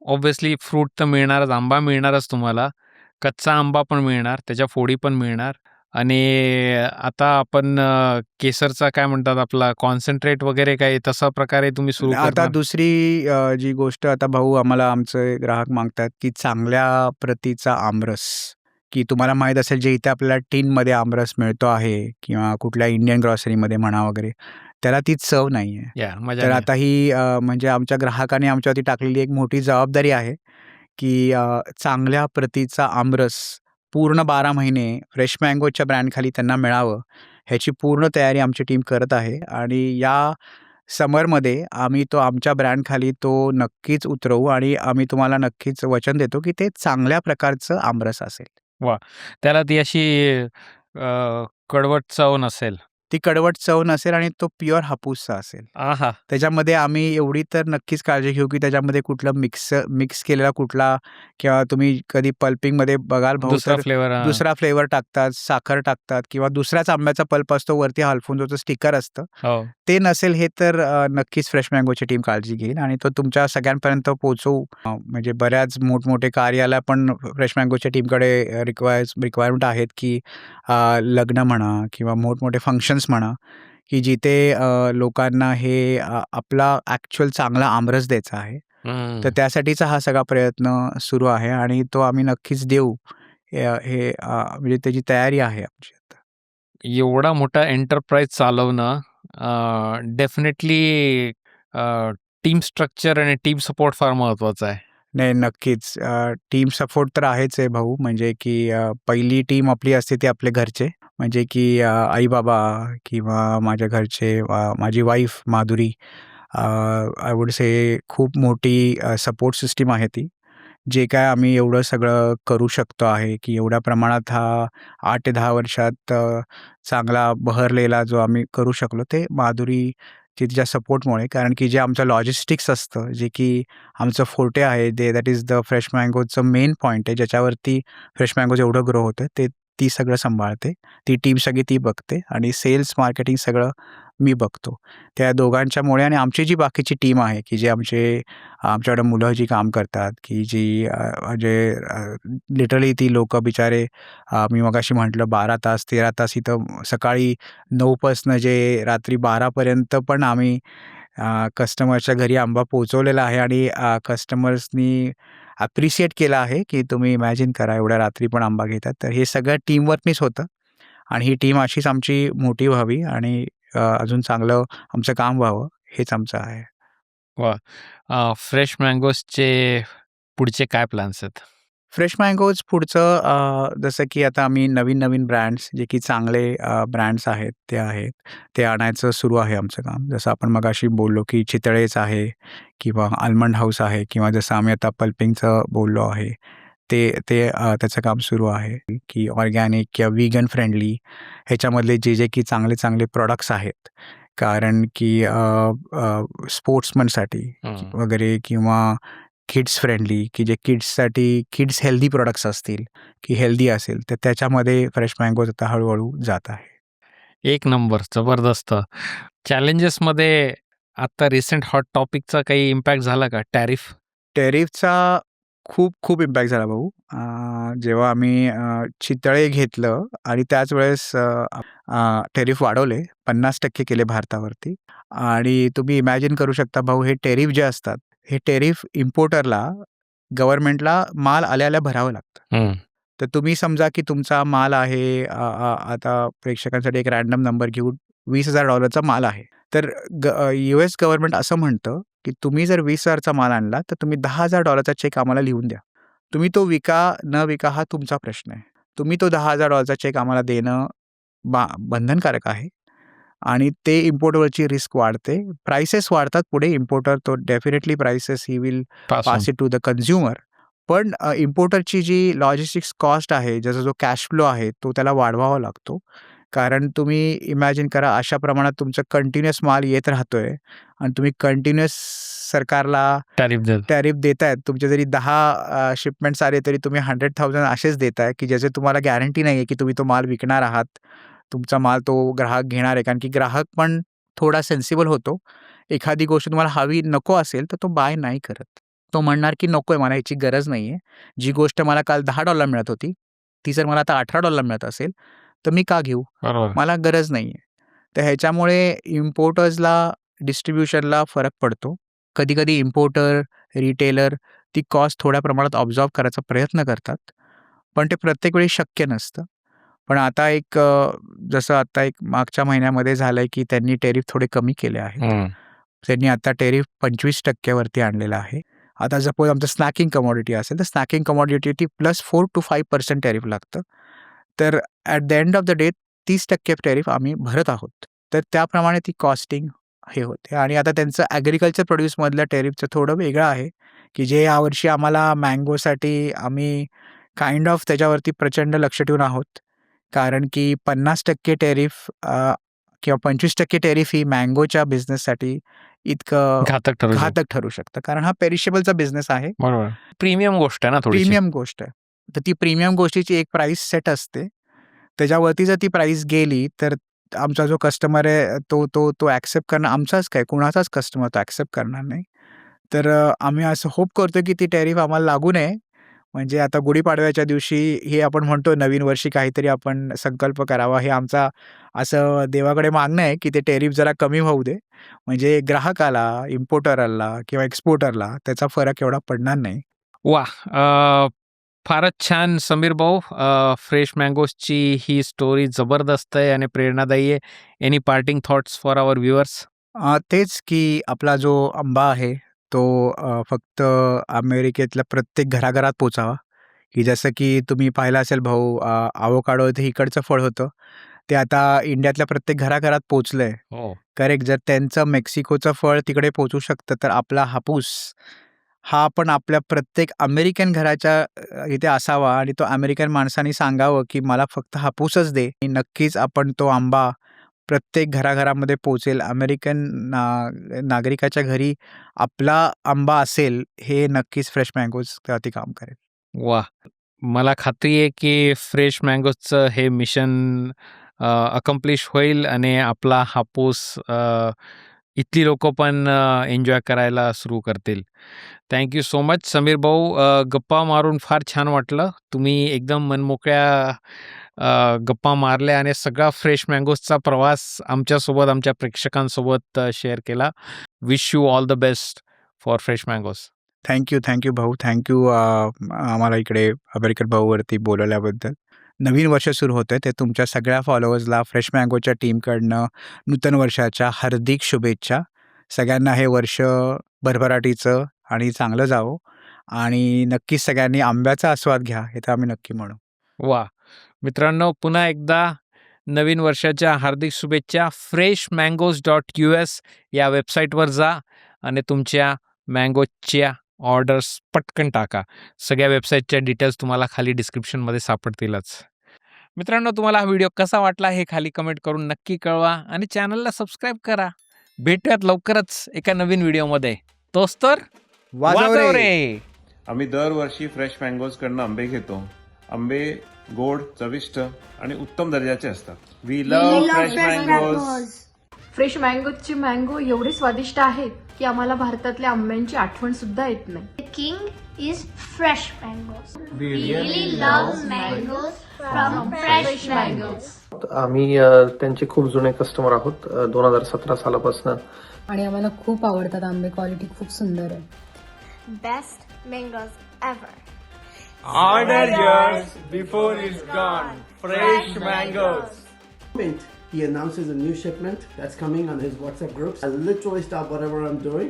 ऑब्व्हियसली फ्रूट तर मिळणारच, आंबा मिळणारच तुम्हाला. कच्चा आंबा पण मिळणार, त्याच्या फोडी पण मिळणार आणि आता आपण केसरचा काय म्हणतात आपला कॉन्सन्ट्रेट वगैरे काही तशा प्रकारे तुम्ही सुरू आता करणार? दुसरी जी गोष्ट आता भाऊ आम्हाला आमचे ग्राहक मागतात, की चांगल्या प्रतीचा आमरस, की तुम्हाला माहीत असेल जे इथे आपल्याला टिनमध्ये आमरस मिळतो आहे किंवा कुठल्या इंडियन ग्रॉसरीमध्ये म्हणा वगैरे, त्याला ती चव नाही आहे. या मजा तर नाही. आता ही म्हणजे आमच्या ग्राहकाने आमच्यावरती टाकलेली एक मोठी जबाबदारी आहे, की चांगल्या प्रतीचा आमरस पूर्ण 12 महिने फ्रेश मँगोच्या ब्रँडखाली त्यांना मिळावं, ह्याची पूर्ण तयारी आमची टीम करत आहे आणि या समरमध्ये आम्ही तो आमच्या ब्रँडखाली तो नक्कीच उतरवू आणि आम्ही तुम्हाला नक्कीच वचन देतो, की ते चांगल्या प्रकारचं आमरस असेल. वाह! त्याला ती अशी कडवट चव नसेल. ती कडवट चव नसेल आणि तो प्युअर हापूसचा असेल. आहा! त्याच्यामध्ये आम्ही एवढी तर नक्कीच काळजी घेऊ, की त्याच्यामध्ये कुठलं मिक्स केलेला कुठला किंवा तुम्ही कधी पल्पिंगमध्ये बघाल भाऊ दुसरा तर फ्लेवर. दुसरा फ्लेवर टाकतात, साखर टाकतात किंवा दुसऱ्याच आंब्याचा पल्प असतो वरती हलफूनचं स्टिकर असतं. हो. ते नसेल हे तर नक्कीच फ्रेश मँगोची टीम काळजी घेईल आणि तो तुमच्या सगळ्यांपर्यंत पोहोचवू. म्हणजे बऱ्याच मोठमोठे कार्यालय पण फ्रेश मँगोच्या टीमकडे रिक्वायरमेंट आहेत, की लग्न म्हणा किंवा मोठमोठे फंक्शन्स म्हणा, की जिथे लोकांना हे आपला ॲक्चुअल चांगला आमरस द्यायचा आहे. तर हं. त्यासाठीचा हा सगळा प्रयत्न सुरू आहे आणि तो आम्ही नक्कीच देऊ. म्हणजे त्याची तयारी आहे आमची आता. एवढा मोठा एंटरप्राइज चालवणं डेफिनेटली टीम स्ट्रक्चर आणि टीम सपोर्ट फार महत्त्वाचा आहे. नाही, नक्कीच. टीम सपोर्ट तर आहेच आहे भाऊ. म्हणजे की पहिली टीम आपली असते ती आपले घरचे. म्हणजे की आई-बाबा किंवा माझ्या घरचे माझी wife Madhuri. I would say खूप मोठी सपोर्ट सिस्टम आहे ती. जे काय आम्ही एवढं सगळं करू शकतो आहे, की एवढ्या प्रमाणात हा 8 ते 10 वर्षात चांगला बहरलेला जो आम्ही करू शकलो, ते माधुरी तिच्या सपोर्टमुळे. कारण की जे आमचं लॉजिस्टिक्स असतं, जे की आमचं फोर्टे आहे, दॅट इज द फ्रेश मँगोचं मेन पॉइंट आहे, ज्याच्यावरती फ्रेश मँगोज एवढं ग्रो होतं, ती सगळं सांभाळते. ती टीम सगळी ती बघते आणि सेल्स, मार्केटिंग सगळं मी बघतो. त्या दोघांच्यामुळे आणि आमची जी बाकीची टीम आहे, की जे आमच्याकडे मुलं जी काम करतात, की जी म्हणजे लिटरली ती लोकं बिचारे मी मगाशी म्हटलं 12 तास, 13 तास इथं सकाळी 9 पासनं जे रात्री 12 पर्यंत पण आम्ही कस्टमरच्या घरी आंबा पोहोचवलेला आहे आणि कस्टमर्सनी ॲप्रिशिएट केलं आहे, की तुम्ही इमॅजिन करा एवढ्या रात्री पण आंबा घेतात. तर हे सगळं टीमवर्कनीच होतं आणि ही टीम अशीच आमची मोठी व्हावी आणि अजून चांगलं आमचं काम व्हावं हेच आमचं आहे. वाह! फ्रेश मँगोजचे पुढचे काय प्लॅन्स आहेत? फ्रेश मँगोज पुढचं जसं की आता आम्ही नवीन-नवीन ब्रँड्स जे की चांगले ब्रँड्स आहेत, ते आणायचं सुरू आहे आमचं काम. जसं आपण मगाशी बोललो, की चितळेच आहे किंवा आल्मंड हाऊस आहे किंवा जसं आम्ही आता पल्पिंगचं बोललो आहे. त्याचं काम सुरू आहे, की ऑर्गॅनिक किंवा व्हीगन फ्रेंडली ह्याच्यामधले जे की चांगले-चांगले प्रॉडक्ट्स आहेत. कारण की स्पोर्ट्समनसाठी वगैरे किंवा किड्स फ्रेंडली, की जे किड्स हेल्दी प्रॉडक्ट्स असतील, की हेल्दी असेल, तर त्याच्यामध्ये फ्रेश मँगोज आता हळू जात आहे. एक नंबर, जबरदस्त. चॅलेंजेसमध्ये आता रिसेंट हॉट टॉपिकचा काही इम्पॅक्ट झाला का? टॅरिफ? टॅरिफचा खूप इम्पॅक्ट झाला भाऊ. जेव्हा आम्ही चितळे घेतलं आणि त्याच वेळेस टॅरिफ वाढवले, 50% केले भारतावरती आणि तुम्ही इमॅजिन करू शकता भाऊ, हे टॅरिफ जे असतात, हे टॅरिफ इम्पोर्टरला, गव्हर्नमेंटला माल आल्या भरावं लागतं. तर तुम्ही समजा की तुमचा माल आहे, आता प्रेक्षकांसाठी एक रँडम नंबर घेऊ, $20,000 माल आहे. तर US गव्हर्नमेंट असं म्हणतं, की तुम्ही जर 20,000चा माल आणला, तर तुम्ही $10,000चा चेक आम्हाला लिहून द्या. तुम्ही तो विका, न विका हा तुमचा प्रश्न आहे. तुम्ही तो $10,000चा चेक आम्हाला देणं बंधनकारक आहे आणि ते इम्पोर्टरवरची रिस्क वाढते. प्राइसेस वाढतात पुढे. इम्पोर्टर तो definitely prices he will pass it to the consumer. पण इम्पोर्टरची जी लॉजिस्टिक्स कॉस्ट आहे, ज्याचा जो कॅश फ्लो आहे, तो त्याला वाढवावा लागतो. कारण तुम्ही इमॅजिन करा, अशा प्रमाणात तुमचं कंटिन्युअस माल येत राहतोय आणि तुम्ही कंटिन्युअस सरकारला टॅरिफ देतायत. तुमचे जरी 10 शिपमेंट्स आले, तरी तुम्ही 100,000 असेच देताय, की ज्याची तुम्हाला गॅरंटी नाही आहे, की तुम्ही तो माल विकणार आहात. तुमचा माल तो ग्राहक घेणार आहे. कारण की ग्राहक पण थोडा सेन्सिबल होतो. एखादी गोष्ट तुम्हाला हवी नको असेल, तर तो बाय नाही करत. तो म्हणणार, की "नकोय, मला ह्याची गरज नाहीये. जी गोष्ट मला काल $10 मिळत होती, ती जर मला आता $18 मिळत असेल, तर मी का घेऊ? मला गरज नाहीये." तर ह्याच्यामुळे इम्पोर्टर्सला, डिस्ट्रिब्युशनला फरक पडतो. कधी-कधी इम्पोर्टर, रिटेलर ती कॉस्ट थोड्या प्रमाणात ॲब्झॉर्ब करायचा प्रयत्न करतात. पण ते प्रत्येक वेळी शक्य नसतं. पण आता जसं आता एक मागच्या महिन्यामध्ये झालंय, की त्यांनी टॅरिफ थोडे कमी केले आहेत. त्यांनी आता टॅरिफ 25% वरती आणलेलं आहे. आता सपोज आमचं स्नॅकिंग कमॉडिटी असेल, तर snacking commodity plus 4 to 5% tariff लागतं. तर at the end of the day 30% tariff आम्ही भरत आहोत. तर त्याप्रमाणे ती कॉस्टिंग हे होते आणि आता त्यांचं ॲग्रीकल्चर प्रोड्यूसमधल्या टॅरिफचं थोडं वेगळं आहे, की जे यावर्षी आम्हाला मँगोसाठी आम्ही काइंड ऑफ त्याच्यावरती प्रचंड लक्ष ठेवून आहोत. कारण की 50% टॅरिफ किंवा 25% टॅरिफ ही मँगोच्या बिझनेससाठी इतकं घातक ठरू शकतं. कारण हा पेरिशेबलचा बिझनेस आहे. बरोबर. प्रीमियम गोष्ट आहे ना थोडीशी. प्रीमियम गोष्ट आहे. तर ती प्रीमियम गोष्टीची एक प्राइस सेट असते. त्याच्यावरती जर ती प्राइस गेली, तर आमचा जो कस्टमर आहे तो ॲक्सेप्ट करणं, आमचाच काय कुणाचाच कस्टमर तो ॲक्सेप्ट करणार नाही. तर आम्ही असं होप करतो की ती टॅरिफ आम्हाला लागू नये. म्हणजे आता गुढीपाडव्याच्या दिवशी हे आपण म्हणतो नवीन वर्षी काहीतरी आपण संकल्प करावा, हे आमचा असं देवाकडे मागणं आहे, की ते टॅरिफ जरा कमी होऊ दे. म्हणजे ग्राहकाला, इम्पोर्टरला किंवा एक्सपोर्टरला त्याचा फरक एवढा पडणार नाही. वाह! फारच छान समीर भाऊ. फ्रेश मँगोजची ही स्टोरी जबरदस्त आहे आणि प्रेरणादायी आहे. Any parting thoughts for our viewers? तेच की आपला जो आंबा आहे, तो फक्त अमेरिकेतल्या प्रत्येक घराघरात पोचावा, की जसं की तुम्ही पाहिलं असेल भाऊ, अवोकाडो हे इकडचं फळ होतं. ते आता इंडियातल्या प्रत्येक घराघरात पोहोचलंय. करेक्ट. जर त्यांचं मेक्सिकोचं फळ तिकडे पोहोचू शकतं, तर आपला हापूस हा पण आपल्या प्रत्येक अमेरिकन घराच्या इथे असावा आणि तो अमेरिकन माणसाने सांगावं, की मला फक्त हापूसच दे. नक्कीच आपण तो आंबा प्रत्येक घराघरामध्ये पोहोचेल. अमेरिकन नागरिकाच्या घरी आपला आंबा असेल, हे नक्कीच फ्रेश मँगोज त्यावरती काम करेल. वाह! मला खात्री आहे की फ्रेश मँगोजचं हे मिशन अकम्प्लिश होईल आणि आपला हापूस इथली लोकं पण एन्जॉय करायला सुरू करतील. Thank you so much Sameer भाऊ. गप्पा मारून फार छान वाटलं. तुम्ही एकदम मनमोकळ्या गप्पा मारल्या आणि सगळा फ्रेश मँगोजचा प्रवास आमच्यासोबत, आमच्या प्रेक्षकांसोबत शेअर केला. Wish you all the best for fresh mangoes. Thank you भाऊ. आम्हाला इकडे अमेरिकन भाऊवरती बोलवल्याबद्दल. नवीन वर्ष सुरू होतंय, ते तुमच्या सगळ्या फॉलोअर्सला फ्रेश मँगोच्या टीमकडनं नूतन वर्षाच्या हार्दिक शुभेच्छा. सगळ्यांना हे वर्ष भरभराटीचं आणि चांगलं जावो आणि नक्कीच सगळ्यांनी आंब्याचा आस्वाद घ्या, हे तर आम्ही नक्की म्हणू. वा मित्रांनो, पुन्हा एकदा नवीन वर्षाच्या हार्दिक शुभेच्छा. freshmangoes.us या वेबसाईटवर जा आणि तुमच्या मँगोच्या ऑर्डर्स पटकन टाका. सगळ्या वेबसाईटच्या डिटेल्स तुम्हाला खाली डिस्क्रिप्शनमध्ये सापडतीलच. मित्रांनो, तुम्हाला हा व्हिडिओ कसा वाटला हे खाली कमेंट करून नक्की कळवा आणि चॅनलला सबस्क्राईब करा. भेटूयात लवकरच एका नवीन व्हिडिओमध्ये. तोच तर वाजव रे. आम्ही दरवर्षी फ्रेश मँगोजकडनं आंबे घेतो. आंबे गोड, चविष्ट आणि उत्तम दर्जाचे असतात. We love fresh mangoes. Fresh मँगोजचे मँगो एवढे स्वादिष्ट आहेत की आम्हाला भारतातल्या आंब्यांची आठवण सुद्धा येत नाही. The king is fresh mangoes. We really love mangoes from fresh mangoes. आम्ही त्यांचे खूप जुने कस्टमर आहोत 2017 सालापासून. आणि आम्हाला खूप आवडतात आंबे. क्वालिटी खूप सुंदर आहे. Best mangoes ever. Order yours before it's gone. Fresh mangoes. He announces a new shipment that's coming on his WhatsApp groups. I literally stop whatever I'm doing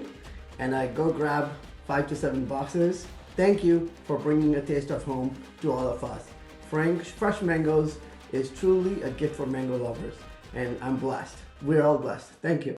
and I go grab 5 to 7 boxes. Thank you for bringing a taste of home to all of us. Fresh mangoes is truly a gift for mango lovers and I'm blessed. We're all blessed. Thank you.